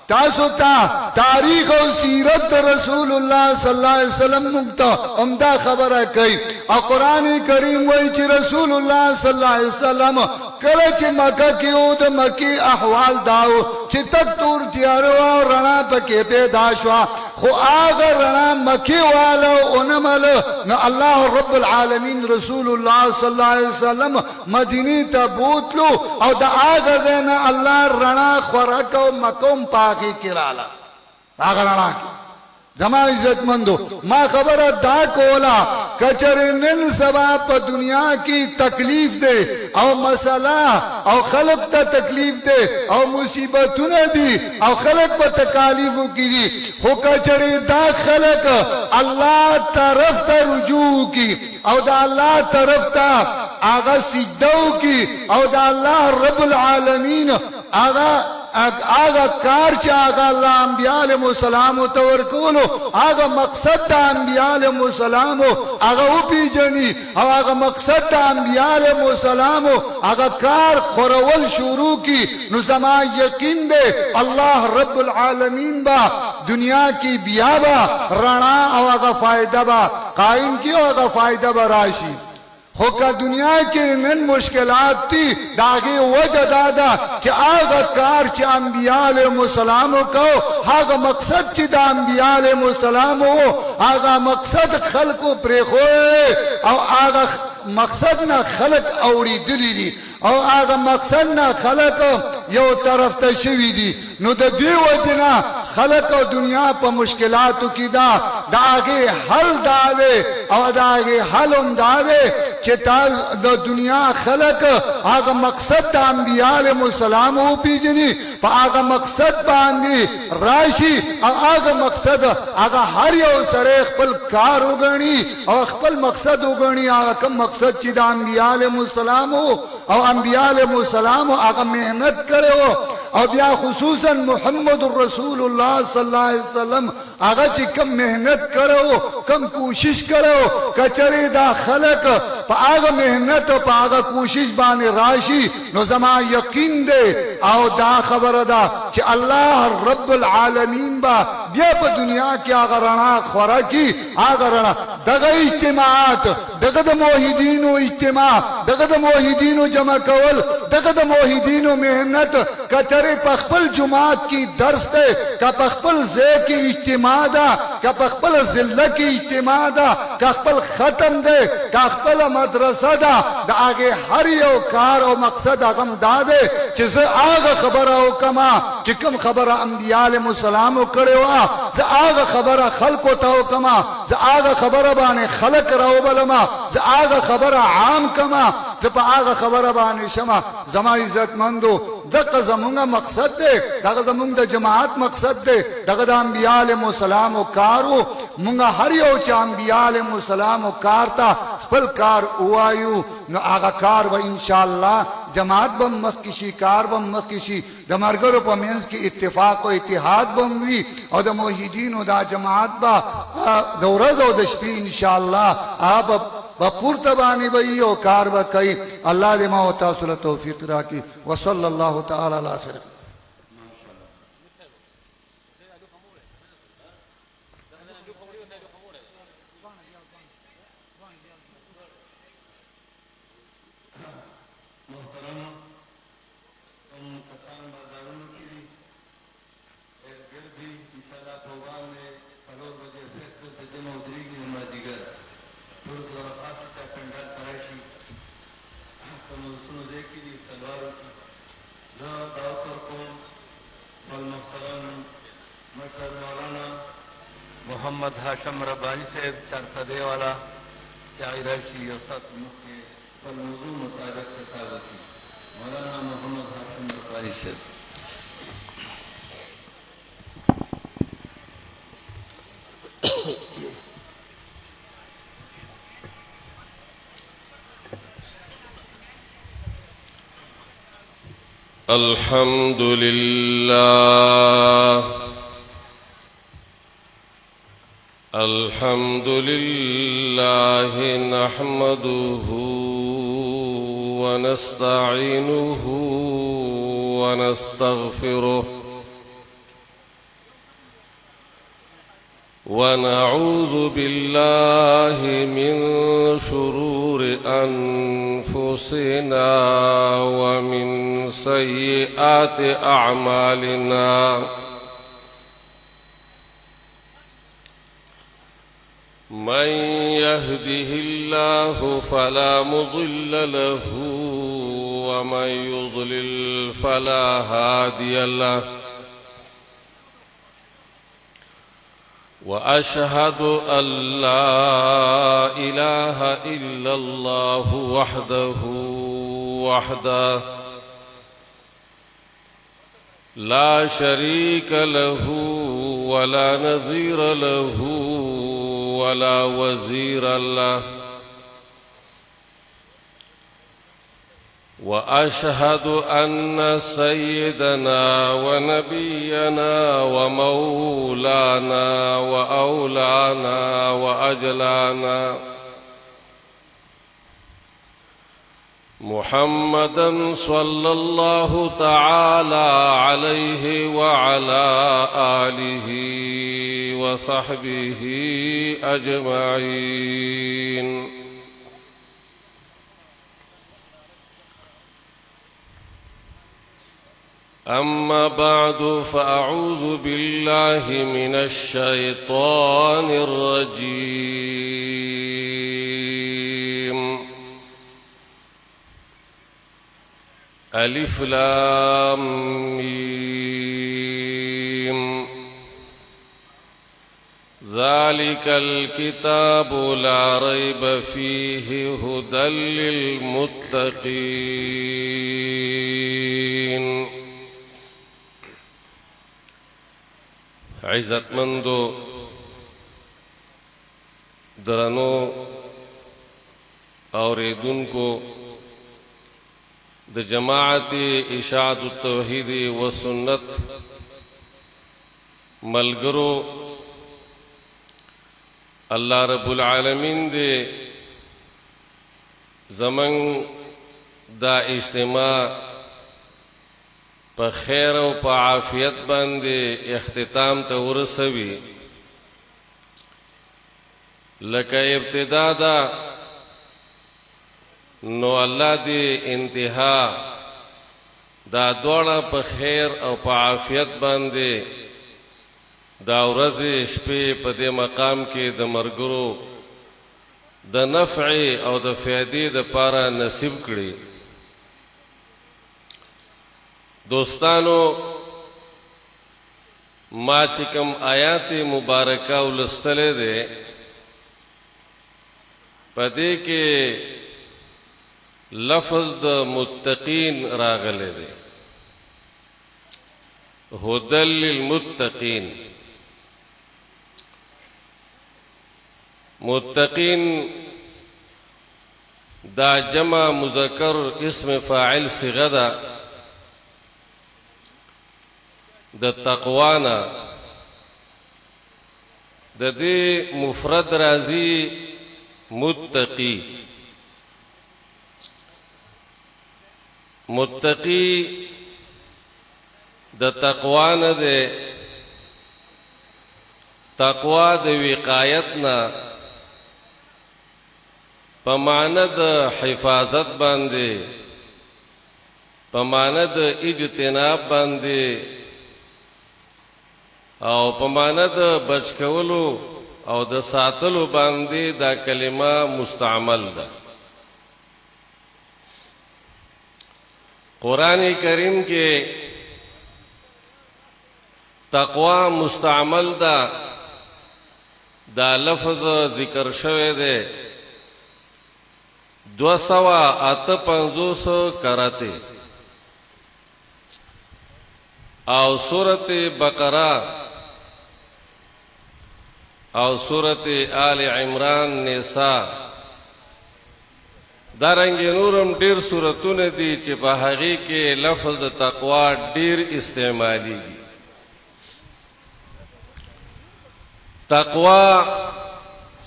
تاسو تا تاریخ و سیرت رسول اللہ صلی اللہ علیہ وسلم مکتا امدہ خبر ہے کئی اور قرآن کریم وہی چی رسول اللہ صلی اللہ علیہ وسلم کلچ مکہ کی اود مکی احوال داو چی تک تور تیارو اور رنا پکی پیدا شوا خو آگر رنا مکی والا انمال نا اللہ رب العالمین رسول اللہ صلی اللہ علیہ وسلم مدینی تا بوتلو اور دا آگر دینا اللہ رنا خورک و مکم پاکی کرالا آگر رنا کی زما عزتمندو ما خبر دا کولا کچر نن سبا په دنیا کی تکلیف دے او مسئلہ او خلق تا تکلیف دے او مصیبتونه دی او خلق په تکالیفو کی دی خو کچر دا خلق اللہ طرف تا رجوع کی او دا اللہ طرف تا آغا سجدو کی او دا اللہ رب العالمین آغا کار چا آغا اللہ انبیاء علیہ السلام تورکولو آغا مقصد دا انبیاء علیہ السلام آغا اوپی جنی او آغا مقصد دا انبیاء علیہ السلام آغا کار خورول شروع کی نو زمان یقین دے اللہ رب العالمین با دنیا کی بیا با رنا او آغا فائدہ با قائم کی او آغا فائدہ با راشی خو کا دنیا کے نن مشکلات تھی داغی وجہ دادا کہ آغا کار چی انبیاء علیہ السلام کو آغا مقصد چی دا انبیاء علیہ السلام ہو آغا مقصد خلقو پریخوئے او آغا مقصد نا خلق اوڑی دلی دی او آغا مقصد نا خلق یو طرف تشوی دی نو دا دیو جنا خلق و دنیا پا مشکلاتو کی دا داغی حل دادے او داغی حلم دادے چتا دا دنیا خلق آغا مقصد دا انبیاء علیہ السلام ہو پی جنی پا آغا مقصد باندی راشی او آغا مقصد آغا ہر یو سرے خپل کار ہو گنی او خپل مقصد ہو گنی آغا کم مقصد چی دا انبیاء علیہ السلام ہو او انبیاء علیہ السلام آغا محنت کرے ہو او بیا خصوصا محمد رسول اللہ صلی اللہ علیہ وسلم آغا چی کم محنت کرو کم کوشش کرو کچری دا خلق پا آغا محنت پا آغا کوشش بانے راشی نو زمان یقین دے او دا خبر دا چی اللہ رب العالمین با بیا پا دنیا کی آغا رنا خورا کی آغا رنا دغا اجتماعات دغا دا موحدینو اجتماع دغا دا موحدینو جمع کول دغا دا موحدینو محنت کچری پخپل جماعت کی درس دے کا پخپل زے کی اجتماع دا کا پخپل ذلہ کی اجتماع دا کا پخپل ختم دے کا پخپل مدرسہ دا دا آگے ہر یو کار و مقصد اغم دا دے چیز آگا خبر او کما چکم خبر انبیاء علیہ السلام کڑے ہوا زا آگا خبر خلقو تاو کما زا آگا خبر بانے خلق رو بلما زا آگا خبر عام کما زا پا آگا خبر بانے شما زما عزت مندو دقا زمونگا مقصد دے دقا زمونگ دا جماعت مقصد دے دقا دا انبیاء علیہ السلام و کارو مونگا ہر یو چا انبیاء علیہ السلام و کارتا خپل کار اوائیو نو آغا کار با انشاءاللہ جماعت بم مخکشی کار بم مخکشی دا مرگرو پا مینز کی اتفاق و اتحاد بم وی او دا موحدین و دا جماعت با دا رز و دشپی انشاءاللہ آب با پورتبانی بئی او کار با کئی اللہ دے ماں و تاثل توفیق راکی وصل اللہ تعالی علی آخر محمد ہاشم ربانی صاحب چارسدے والا چاہیرشی استاد سنوک کے موضوع مطابق خطابتی مولانا محمد ہاشم ربانی صاحب الحمد لله الحمد لله نحمده ونستعينه ونستغفره ونعوذ بالله من شرور أنفسنا ومن سيئات أعمالنا من يهده الله فلا مضل له ومن يضلل فلا هادي له وأشهد أن لا إله إلا الله وحده لا شريك له ولا نظير له ولا وزير له وأشهد أن سيدنا ونبينا ومولانا وأولانا وأجلانا محمدا صلى الله تعالى عليه وعلى آله وصحبه أجمعين. أما بعد فأعوذ بالله من الشيطان الرجيم. ألف لام ميم ذلك الكتاب لا ريب فيه هدى للمتقين. عزت مندو درنو اوریدن کو د جماعت اشاعت التوحید و سنت ملګرو، الله رب العالمین دے زمن دا اجتماع په خیر او په عافیت باندې اختتام ته ورسوي. لکه ابتدا دا نو الله دی انتها دا دوړه په خیر او په عافیت باندې دا ورځې شپې په دې مقام کې د مرګرو د نفع او د فائدې د پاره نصیب کړي. دوستانو، ما چې کوم آیات مبارکه ولستلې ده پدې کې لفظ د متقین راغلی دی، هدى للمتقین. متقین دا جمع مذکر اسم فاعل صيغه ده د تقوانا، د دې مفرد راځي متقی. متقی د تقوانا ده، تقوا د وقایت نه په معنی د حفاظت باندې، په معنی د اجتناب باندې او په معنی د بچ کولو او د ساتلو باندې دا کلمه مستعمل ده. قرآن کریم کې تقوا مستعمل ده، دا لفظ ذکر شوی دی 258 کرته او سورۃ بقرہ او سورۃ آل عمران نساء دارنګ نورم ډیر سورتونه دي چې په هغه کې لفظ د تقوا ډیر استعمالي. تقوا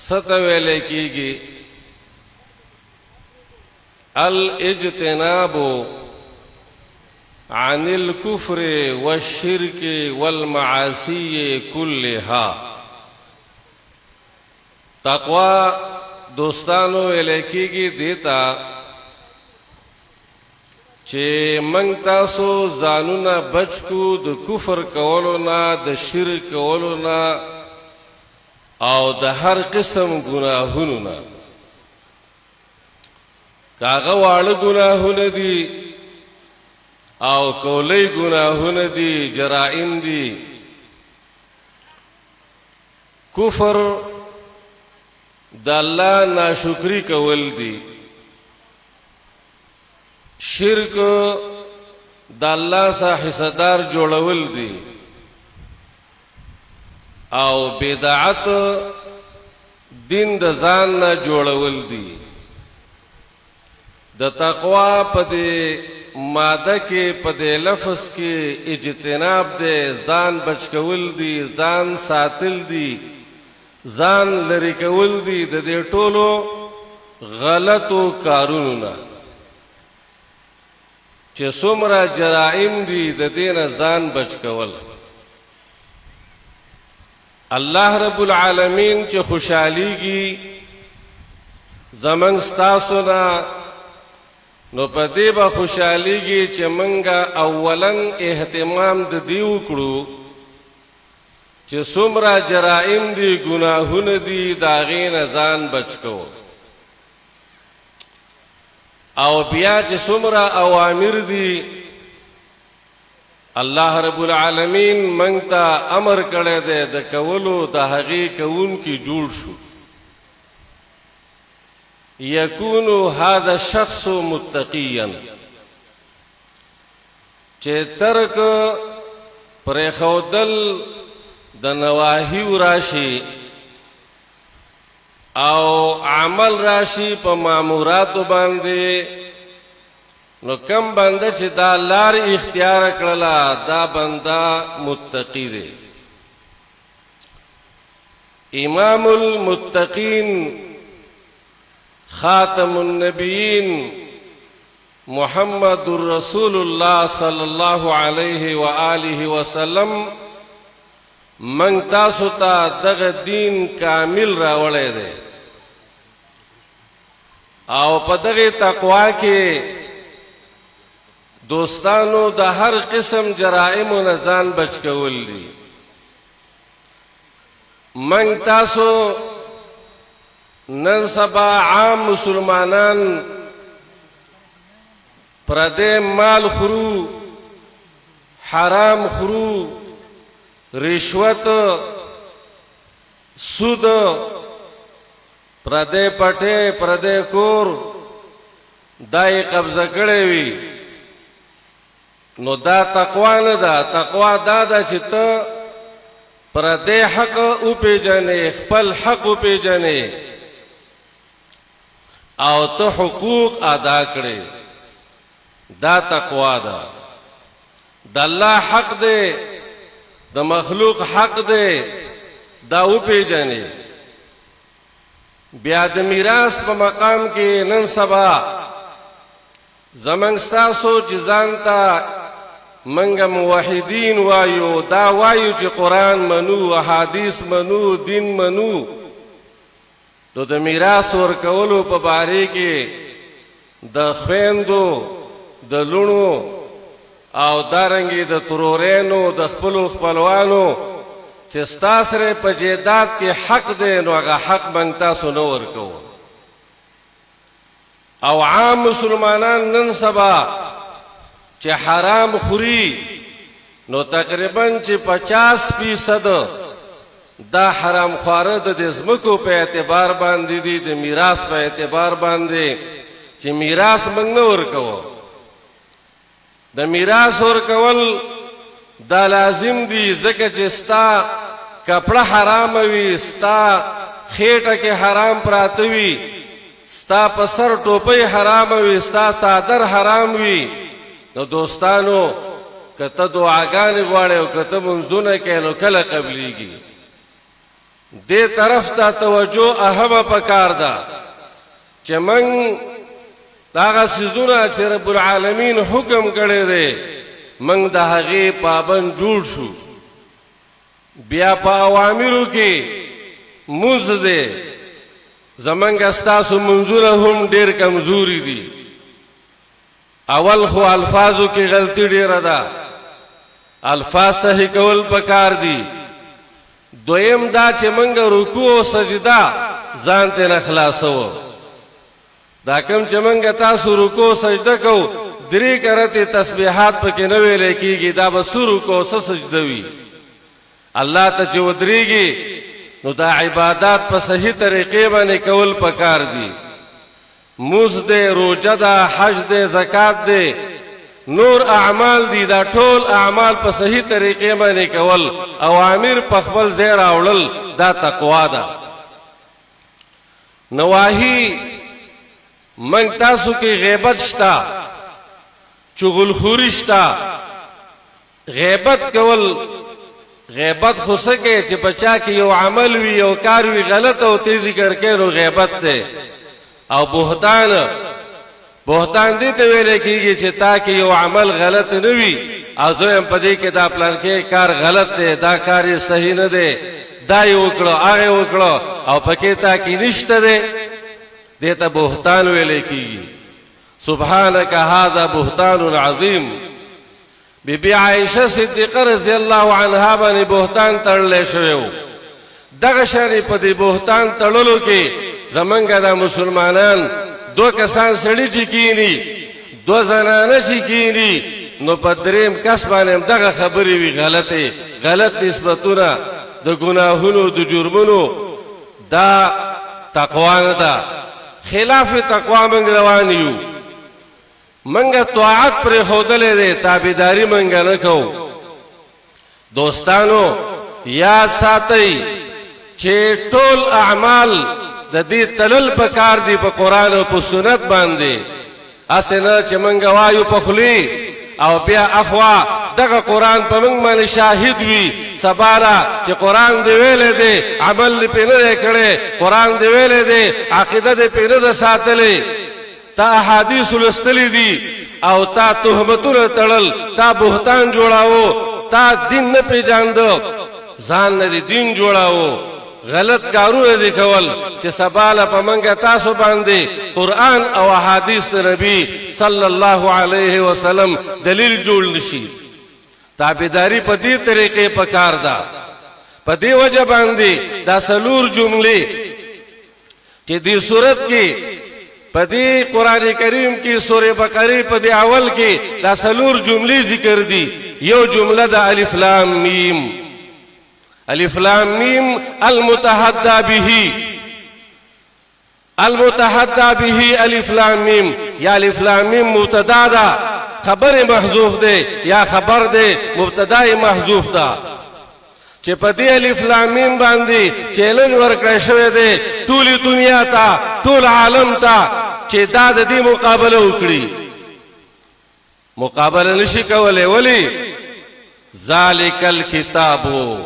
ستویل کیږي الاجتناب عن الكفر والشرك والمعاصي كلها. تقوا دوستانو الیکیږي دیتا چې منګ تاسو ځانونه بچکو د کفر کولو نه، د شرک کولو نه او د هر قسم ګناهونو نه. کاغه واړه ګناهونه دي او کولی ګناهونه دي، جرائم دي، کفر د الله ناشکری کول دي، شرک د الله سره حصدار جوړول دي، او بدعت دین د ځان نه جوړول دي. د تقوا په دې ماده کې په دې لفظ کې اجتناب دی، ځان بچ کول دي، ځان ساتل دي، ځان لري کول دي د دې ټولو غلطو کارونو نه چې څومره جرائم دي د دې نه ځان بچ کول. الله رب العالمین چې خوشحالیږي زمنګ ستاسو نه، نو په دې به خوشحالیږي چې منګه اولن اهتمام د دې وکړو چې څومره جرائم دي، ګناهونه دي، د هغې نه ځان بچ کوو، او بیا چې څومره اوامر دي الله رب العالمین منږ ته امر کړی دی د کولو، د هغې کوونکي جوړ شو. یکونو هذا الشخص متقیا، چې ترک پرېښودل د نواهیو راشي او عمل راشي په ماموراتو باندې، نو کم بنده چې دا لار اختیار کړله دا بنده متقی دی. امام المتقین خاتم النبیین محمد رسول الله صلی الله علیه و آله وسلم من تاسو ته دغه دین کامل راوړی دی، او په دغه تقوا کې دوستانو د هر قسم جرائمو نه ځان بچ کول دي. من تاسو نن سبا عام مسلمانان پردې مال خورو، حرام خورو، رشوت، سود، پردې پټې، پردې کور دای قبضه کړې وي. نو دا تقوا نه ده. تقوا دا ده چې ته پردې حق وپېژنې، خپل حق وپېژنې او ته حقوق ادا کړې. دا تقوا ده. د الله حق دی، د مخلوق حق دی، دا وپېژنې. بیا د میراث په مقام کې نن سبا زمنګ ستاسو چې ځان ته منګه موحدین وایو، دا وایو چې قرآن منو، احادیث منو، دین منو، نو د میراث ورکولو په باره کې د خویندو، د لونو او دارنګې د ترورینو، د خپلو خپلوانو چې ستا سره په جیداد کې حق دی، نو هغه حق موږ تاسو نه ورکوو. او عام مسلمانان نن سبا چې حرام خوري، نو تقریبا چې 50% دا حرام خواره د ځمکو په اعتبار باندې دي، د میراث په اعتبار باندې چې میراث موږ نه ورکوو. د میراث ورکول دا لازم دي، ځکه چې ستا کپڑا حرام وي، ستا خېټه کې حرام پراته وي، ستا په سر ټوپۍ حرام وي، ستا صادر حرام وي. نو دوستانو که ته دعاګانې غواړې او که ته منځونه کوې، نو کله قبلیږي؟ دې طرف ته توجه اهمه پکار ده چې موږ داغه څیزونه چې رب العالمین حکم کړی دی موږ د هغې پابند جوړ شو. بیا په اوامرو کې مونځ دی. زمونږ ستاسو منځونه هم ډېر کمزوري دي. اول خو الفاظو کې غلطي ډېره ده، الفاظ صحیح کول پکار دي. دویم دا چې موږ رکوع او سجده ځان ته نه خلاصوو. دا کوم چې موږ تاسو رکوع سجده کوو، 3 کرته تسبیحات پکې نه ویلې کېږي، دا به څو رکوع او څه سجده وي. الله ته چې ودرېږي نو دا عبادات په صحیح طریقې باندې کول پکار دي. موز دے، روجه ده، حج دے، زکات دے، نور اعمال دي، دا ټول اعمال په صحیح طریقې باندې کول، اوامر په خپل ځای راوړل، دا تقوا ده. نواهی من تاسو کې غیبت شتا، چغلخوری شتا. غیبت کول، غیبت خو سکے چې بچا کې یو عمل وی، یو کار وی غلط او تی ذکر کې نو غیبت ده. او بهتان دې ته ویل کېږي چې تا کې یو عمل غلط نه وي او زه هم پدې کې دا پلان کې کار غلط دی، دا کار یې صحیح نه دی، دا یې وکړو هغه وکړو او پکې تا کې نشته دی، دې ته بهتان ویل کېږي. سبحانك هذا بهتان عظیم. بی عائشہ صدیقہ رضی اللہ عنہا باندې بهتان تړلې شوی و. دغه شان په دې بهتان تړلو کې زمونږ د مسلمانان دو کسان سړي چې کینی، دو زنانه چې کینی، نو په دریم کس باندې دغه خبرې وی غلط نسبتونه د ګناهونو د جرمونو، دا تقوا نه ده. خلاف تقوا موږ روان یو. منګه طاعت پر خودلې ده، تابعداري منګه نه کوو. دوستانو یاد ساتئ چې ټول اعمال د دې تلل پکار دي په قران او په سنت باندې. اسنه چې منګه وایو په خلی او بیا اخوا دغه قران په موږ باندې شاهد وي سبارا چې قران دی ویلې دی، عمل په نه کړي، قران دی ویلې دی، عقیده دې په نه ساتلې، تا احادیث لستلی دي او تا تهمتونه تړل، تا بهتان جوړاو، تا دین نه پیژاندو، ځان نه دین جوړاو، غلط کارونه دي کول چې سباله په منګه تاسو باندې قران او احادیث د نبی صلی الله علیه وسلم دلیل جوړ نشي. تابعداري په دې طریقې پکار ده. په دې وجه باندې دا سلور جملې چې دې صورت کې په دې قران کریم کې سورې بقره په دې اول کې دا سلور جملې ذکر دي. یو جمله د الف لام میم. الف لام میم المتحدى به، المتحدى به الف لام میم. یا الف لام میم مبتدا ده، خبر محذوف ده، یا خبر ده مبتدا محذوف ده. چې په دې الف لام میم باندې چیلنج ورکړی شوی دی ټولي دنیا ته، ټول عالم ته، چې دا د دې مقابله وکړي. مقابله نشي کولای. ولی؟ ذالک الکتابو.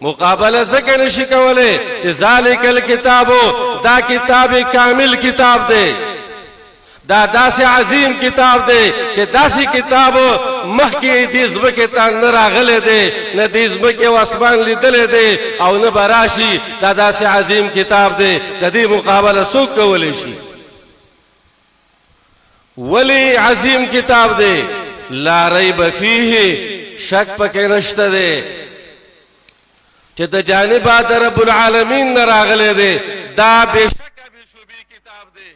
مقابله ځکه نشي کولای چې ذالک الکتابو دا کتاب کامل کتاب دی، دا داسې عظیم کتاب دی چې داسې کتاب مخکې دې ځمکې ته نه راغلی دی، نه دې ځمکې او اسمان لیدلی دی او نه به راشي. دا داسې عظیم کتاب دی، د دې مقابله څوک کولی شي؟ ولی عظیم کتاب دی؟ لا ریب فیه، شک پکې نشته دی چې د جانبه د رب العالمین نه راغلی دی. دا بېشکه بېشوبې کتاب دی،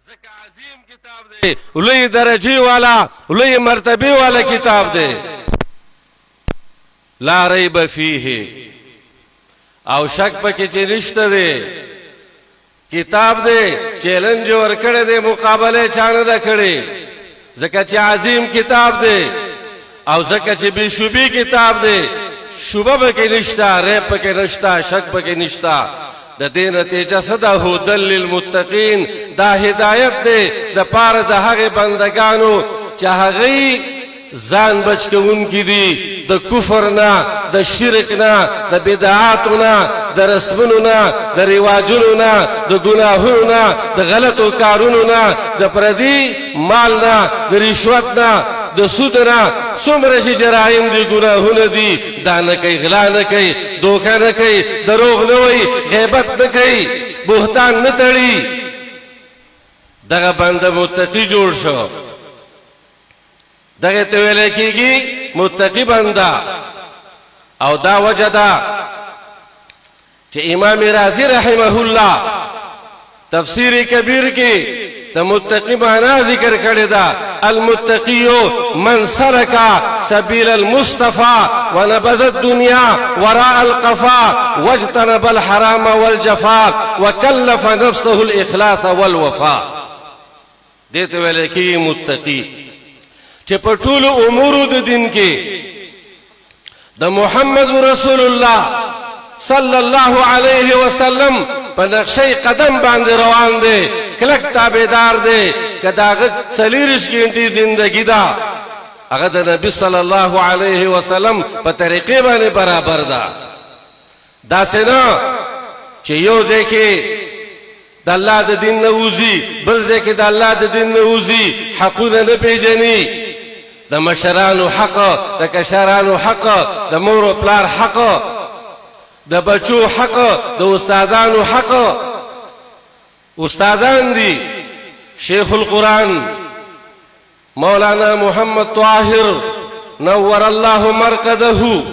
ځکه عظیم کتاب دی، لوی درجې والا، لوی مرتبه والا کتاب دی. لا ریب فیه، او شک پکې چې نشته دی. کتاب دی، چیلنج ورکړی دی، مقابله چا نه ده کړې، ځکه چې عظیم کتاب دی او ځکه چې بېشوبې کتاب دی. شوبه پکې نشته، ریب پکې نشته، شک پکې نشته. د دې نتیجه څه ده؟ هدل للمتقین. دا هدایت دی د پاره د هغې بندګانو چې هغوی ځان بچ کوونکي دي د کفر نه، د شرک نه، د بدعاتو نه، د رسمونو نه، د رواجونو نه، د ګناهونو نه، د غلطو کارونو نه، د پردي مال نه، د رشوت نه، د سود نه. څومره چې جرایم دي، ګناهونه دي، دا نه کوي، غلا نه کوي، دوکه نه کوي، دروغ نه وایي، غیبت نه کوي، بهتان نه تړي. دغه بنده متقي جوړ شو. دغه ته ویل کېږي متقي بنده. او دا وجه ده چې امام رازي رحمه الله تفسیر کبیر کې د متقي معنا ذکر کړی ده المتقي من سلك سبيل المصطفى ونبذ الدنيا وراء القفا واجتنب الحرام والجفا وكلف نفسه الإخلاص والوفاء. دیتے ویلے کی متقی چې په ټولو امورو د دین کې د محمد رسول الله صلی الله علیه وسلم په نقشې قدم باندې روان دی، کلک تابعدار دی. که د هغه 40 غنټې زندګي ده هغه د نبي صلی الله علیه وسلم په طریقې باندې برابر ده. داسې نه چې یو ځای کې د الله د دین نه وځي، بل ځای کې د الله د دین نه وځي، حقونه نه پېژني، د مشرانو حق، د کشرانو حق، د مور او پلار حق، د بچو حق، د استادانو حق. استادان دي شیخ القرآن مولانا محمد طاهر نور الله مرقده،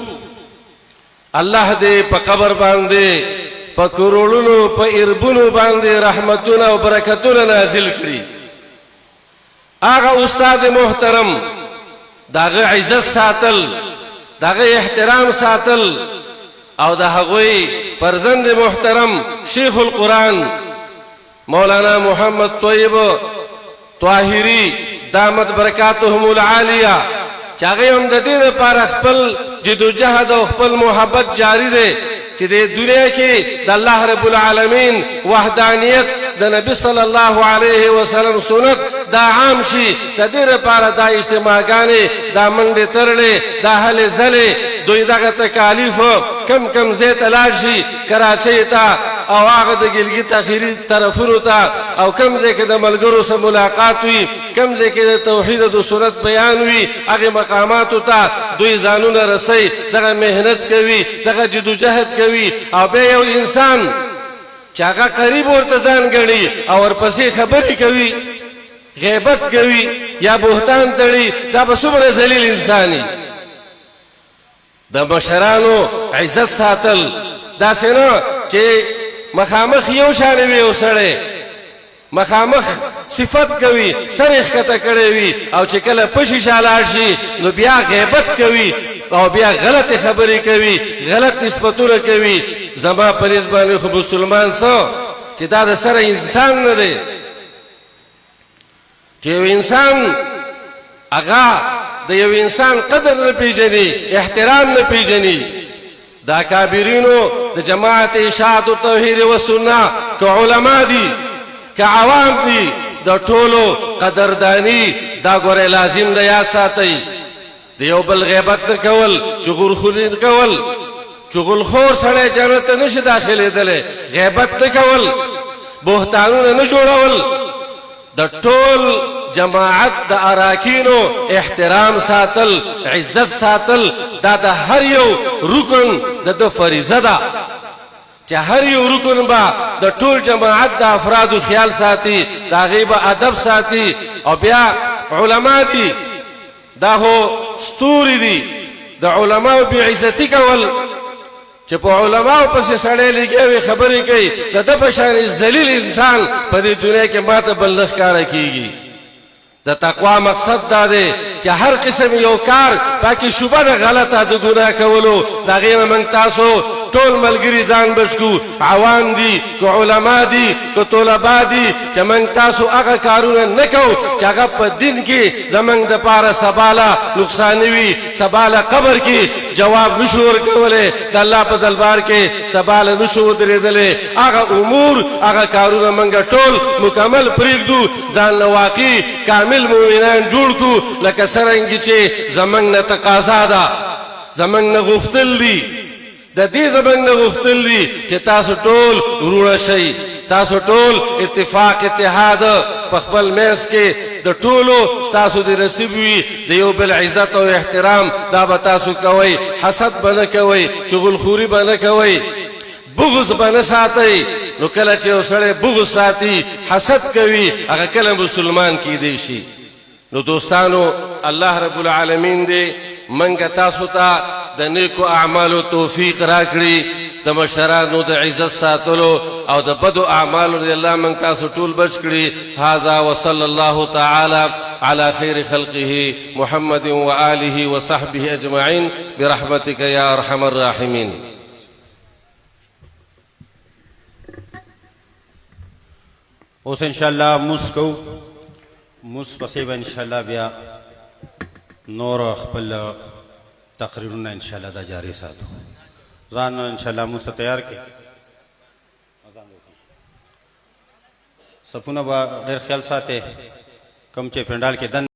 الله دې په قبر باندې په کروڑونو په اربونو باندې رحمتونه او برکتونه نازل کړي. هغه استاد محترم داغه عزت ساتل، داغه احترام ساتل، او د هغوی فرزند محترم شیخ القرآن مولانا محمد طیب طاهری دامت برکاتهم العالیه چې هغه هم د دې لپاره خپل جدوجهد او خپل محبت جاری دی چې د دنیا کې د الله رب العالمین وحدانیت، د نبی صلی الله علیه وسلم سنت دا عام شي. د دې لپاره دا اجتماعګانې، دا منډې ترړې، دا هلې ځلې، دوی دغه تکالیف کم ځای ته لاړ شي، کراچۍ ته او هغه د ګلګت اخري طرفونو ته، او کم ځای کې د ملګرو سره ملاقات وي، کم ځای کې د توحید او سنت بیان وي، هغه مقاماتو ته دوی ځانونه رسي، دغه مهنت کوي، دغه جدوجهد کوي. او بیا یو انسان چې هغه قریب ورته ځان ګڼي او ورپسې خبرې کوي، غیبت کوي یا بهتان تړي، دا به څومره ذلیل انساني. د مشرانو عزت ساتل، داسې نه چې مخامخ یو شان وي، یو سړی مخامخ صفت کوي، سر یې ښکته کړی وي، او چې کله په شیشه لاړ شي نو بیا غیبت کوي او بیا غلطې خبرې کوي، غلط نسبتونه کوي. زما په نسبت باندې خو مسلمان څه چې دا د سره انسان نه دی، چې یو انسان هغه د یو انسان قدر نه پیژني، احترام نه پیژني. دا کابرینو د جماعت اشاعت التوحید و سنت که علما دي که عوام دي، د ټولو قدردانی دا ګوره لازم ده یا ساتي. د یو بل غیبت نه کول، چغلخوري نه کول، چغلخور سړی جنت ته نشي داخلېدلی، غیبت نه کول، بهتانونه نه جوړول، د ټول جماعت د اراکینو احترام ساتل، عزت ساتل، دا د هر یو رکن د فریضه ده چې هر یو رکن به د ټول جماعت د افرادو خیال ساتي، د هغې به ادب ساتي. او بیا علما دي، دا هو ستوري دي، د علماو بې عزتي کول چې په علماو پسې سړی لګیا وي خبرې کوي، د ده په شان ذلیل انسان په دې دنیا کې ماته بل نه ښکاره کېږي. د تقوا مقصد دا دی چې هر قسم یو کار پاکې شوبه د غلطه د ګناه کولو، د هغې نه موږ تاسو ټول ملګري ځان بچ کړو، عوام دي که علما دي که طلبا دي، چې موږ تاسو هغه کارونه نه کوو چې هغه په دین کې زموږ دپاره سباله نقصاني وي، سباله قبر کې جواب نشو ورکولی، د الله په دربار کې سباله نشو ودرېدلی. هغه امور هغه کارونه موږ ټول مکمل پرېږدو، ځان له واقعي کامل مؤمنان جوړ کړو، لکه څرنګه چې زموږ نه تقاضا ده، زموږ نه غوښتل دي، د دې زموږ نه غوښتل دي چې تاسو ټول وروڼه شئ، تاسو ټول اتفاق اتحاد په خپل منځ کې د ټولو ستاسو د نصیب وي، د یو بل عزت او احترام دا به تاسو کوئ، حسد به نه کوئ، چغلخوري به نه کوئ، بغض به نه ساتئ. نو کله چې یو سړی بغض ساتي، حسد کوي، هغه کله مسلمان کیدی شي. نو دوستانو، الله رب العالمین دې منګه تاسو ته د نیکو اعمالو توفیق راکړي، د مشرانو د عزت ساتلو او د بدو اعمالو دې الله منګ تاسو ټول بچ کړي. هذا وصلی الله تعالی على خير خلقه محمد وآله وصحبه أجمعين برحمتك يا أرحم الراحمين. اوس ان شاء الله مسکو مس پسې به ان شاء الله بیا نور خپل تقریرونه ان شاء الله دا جاری ساتو. ځان ان شاء الله مس تیار کې صفونه به ډېر خیال ساته کوم چې پنډال کې دن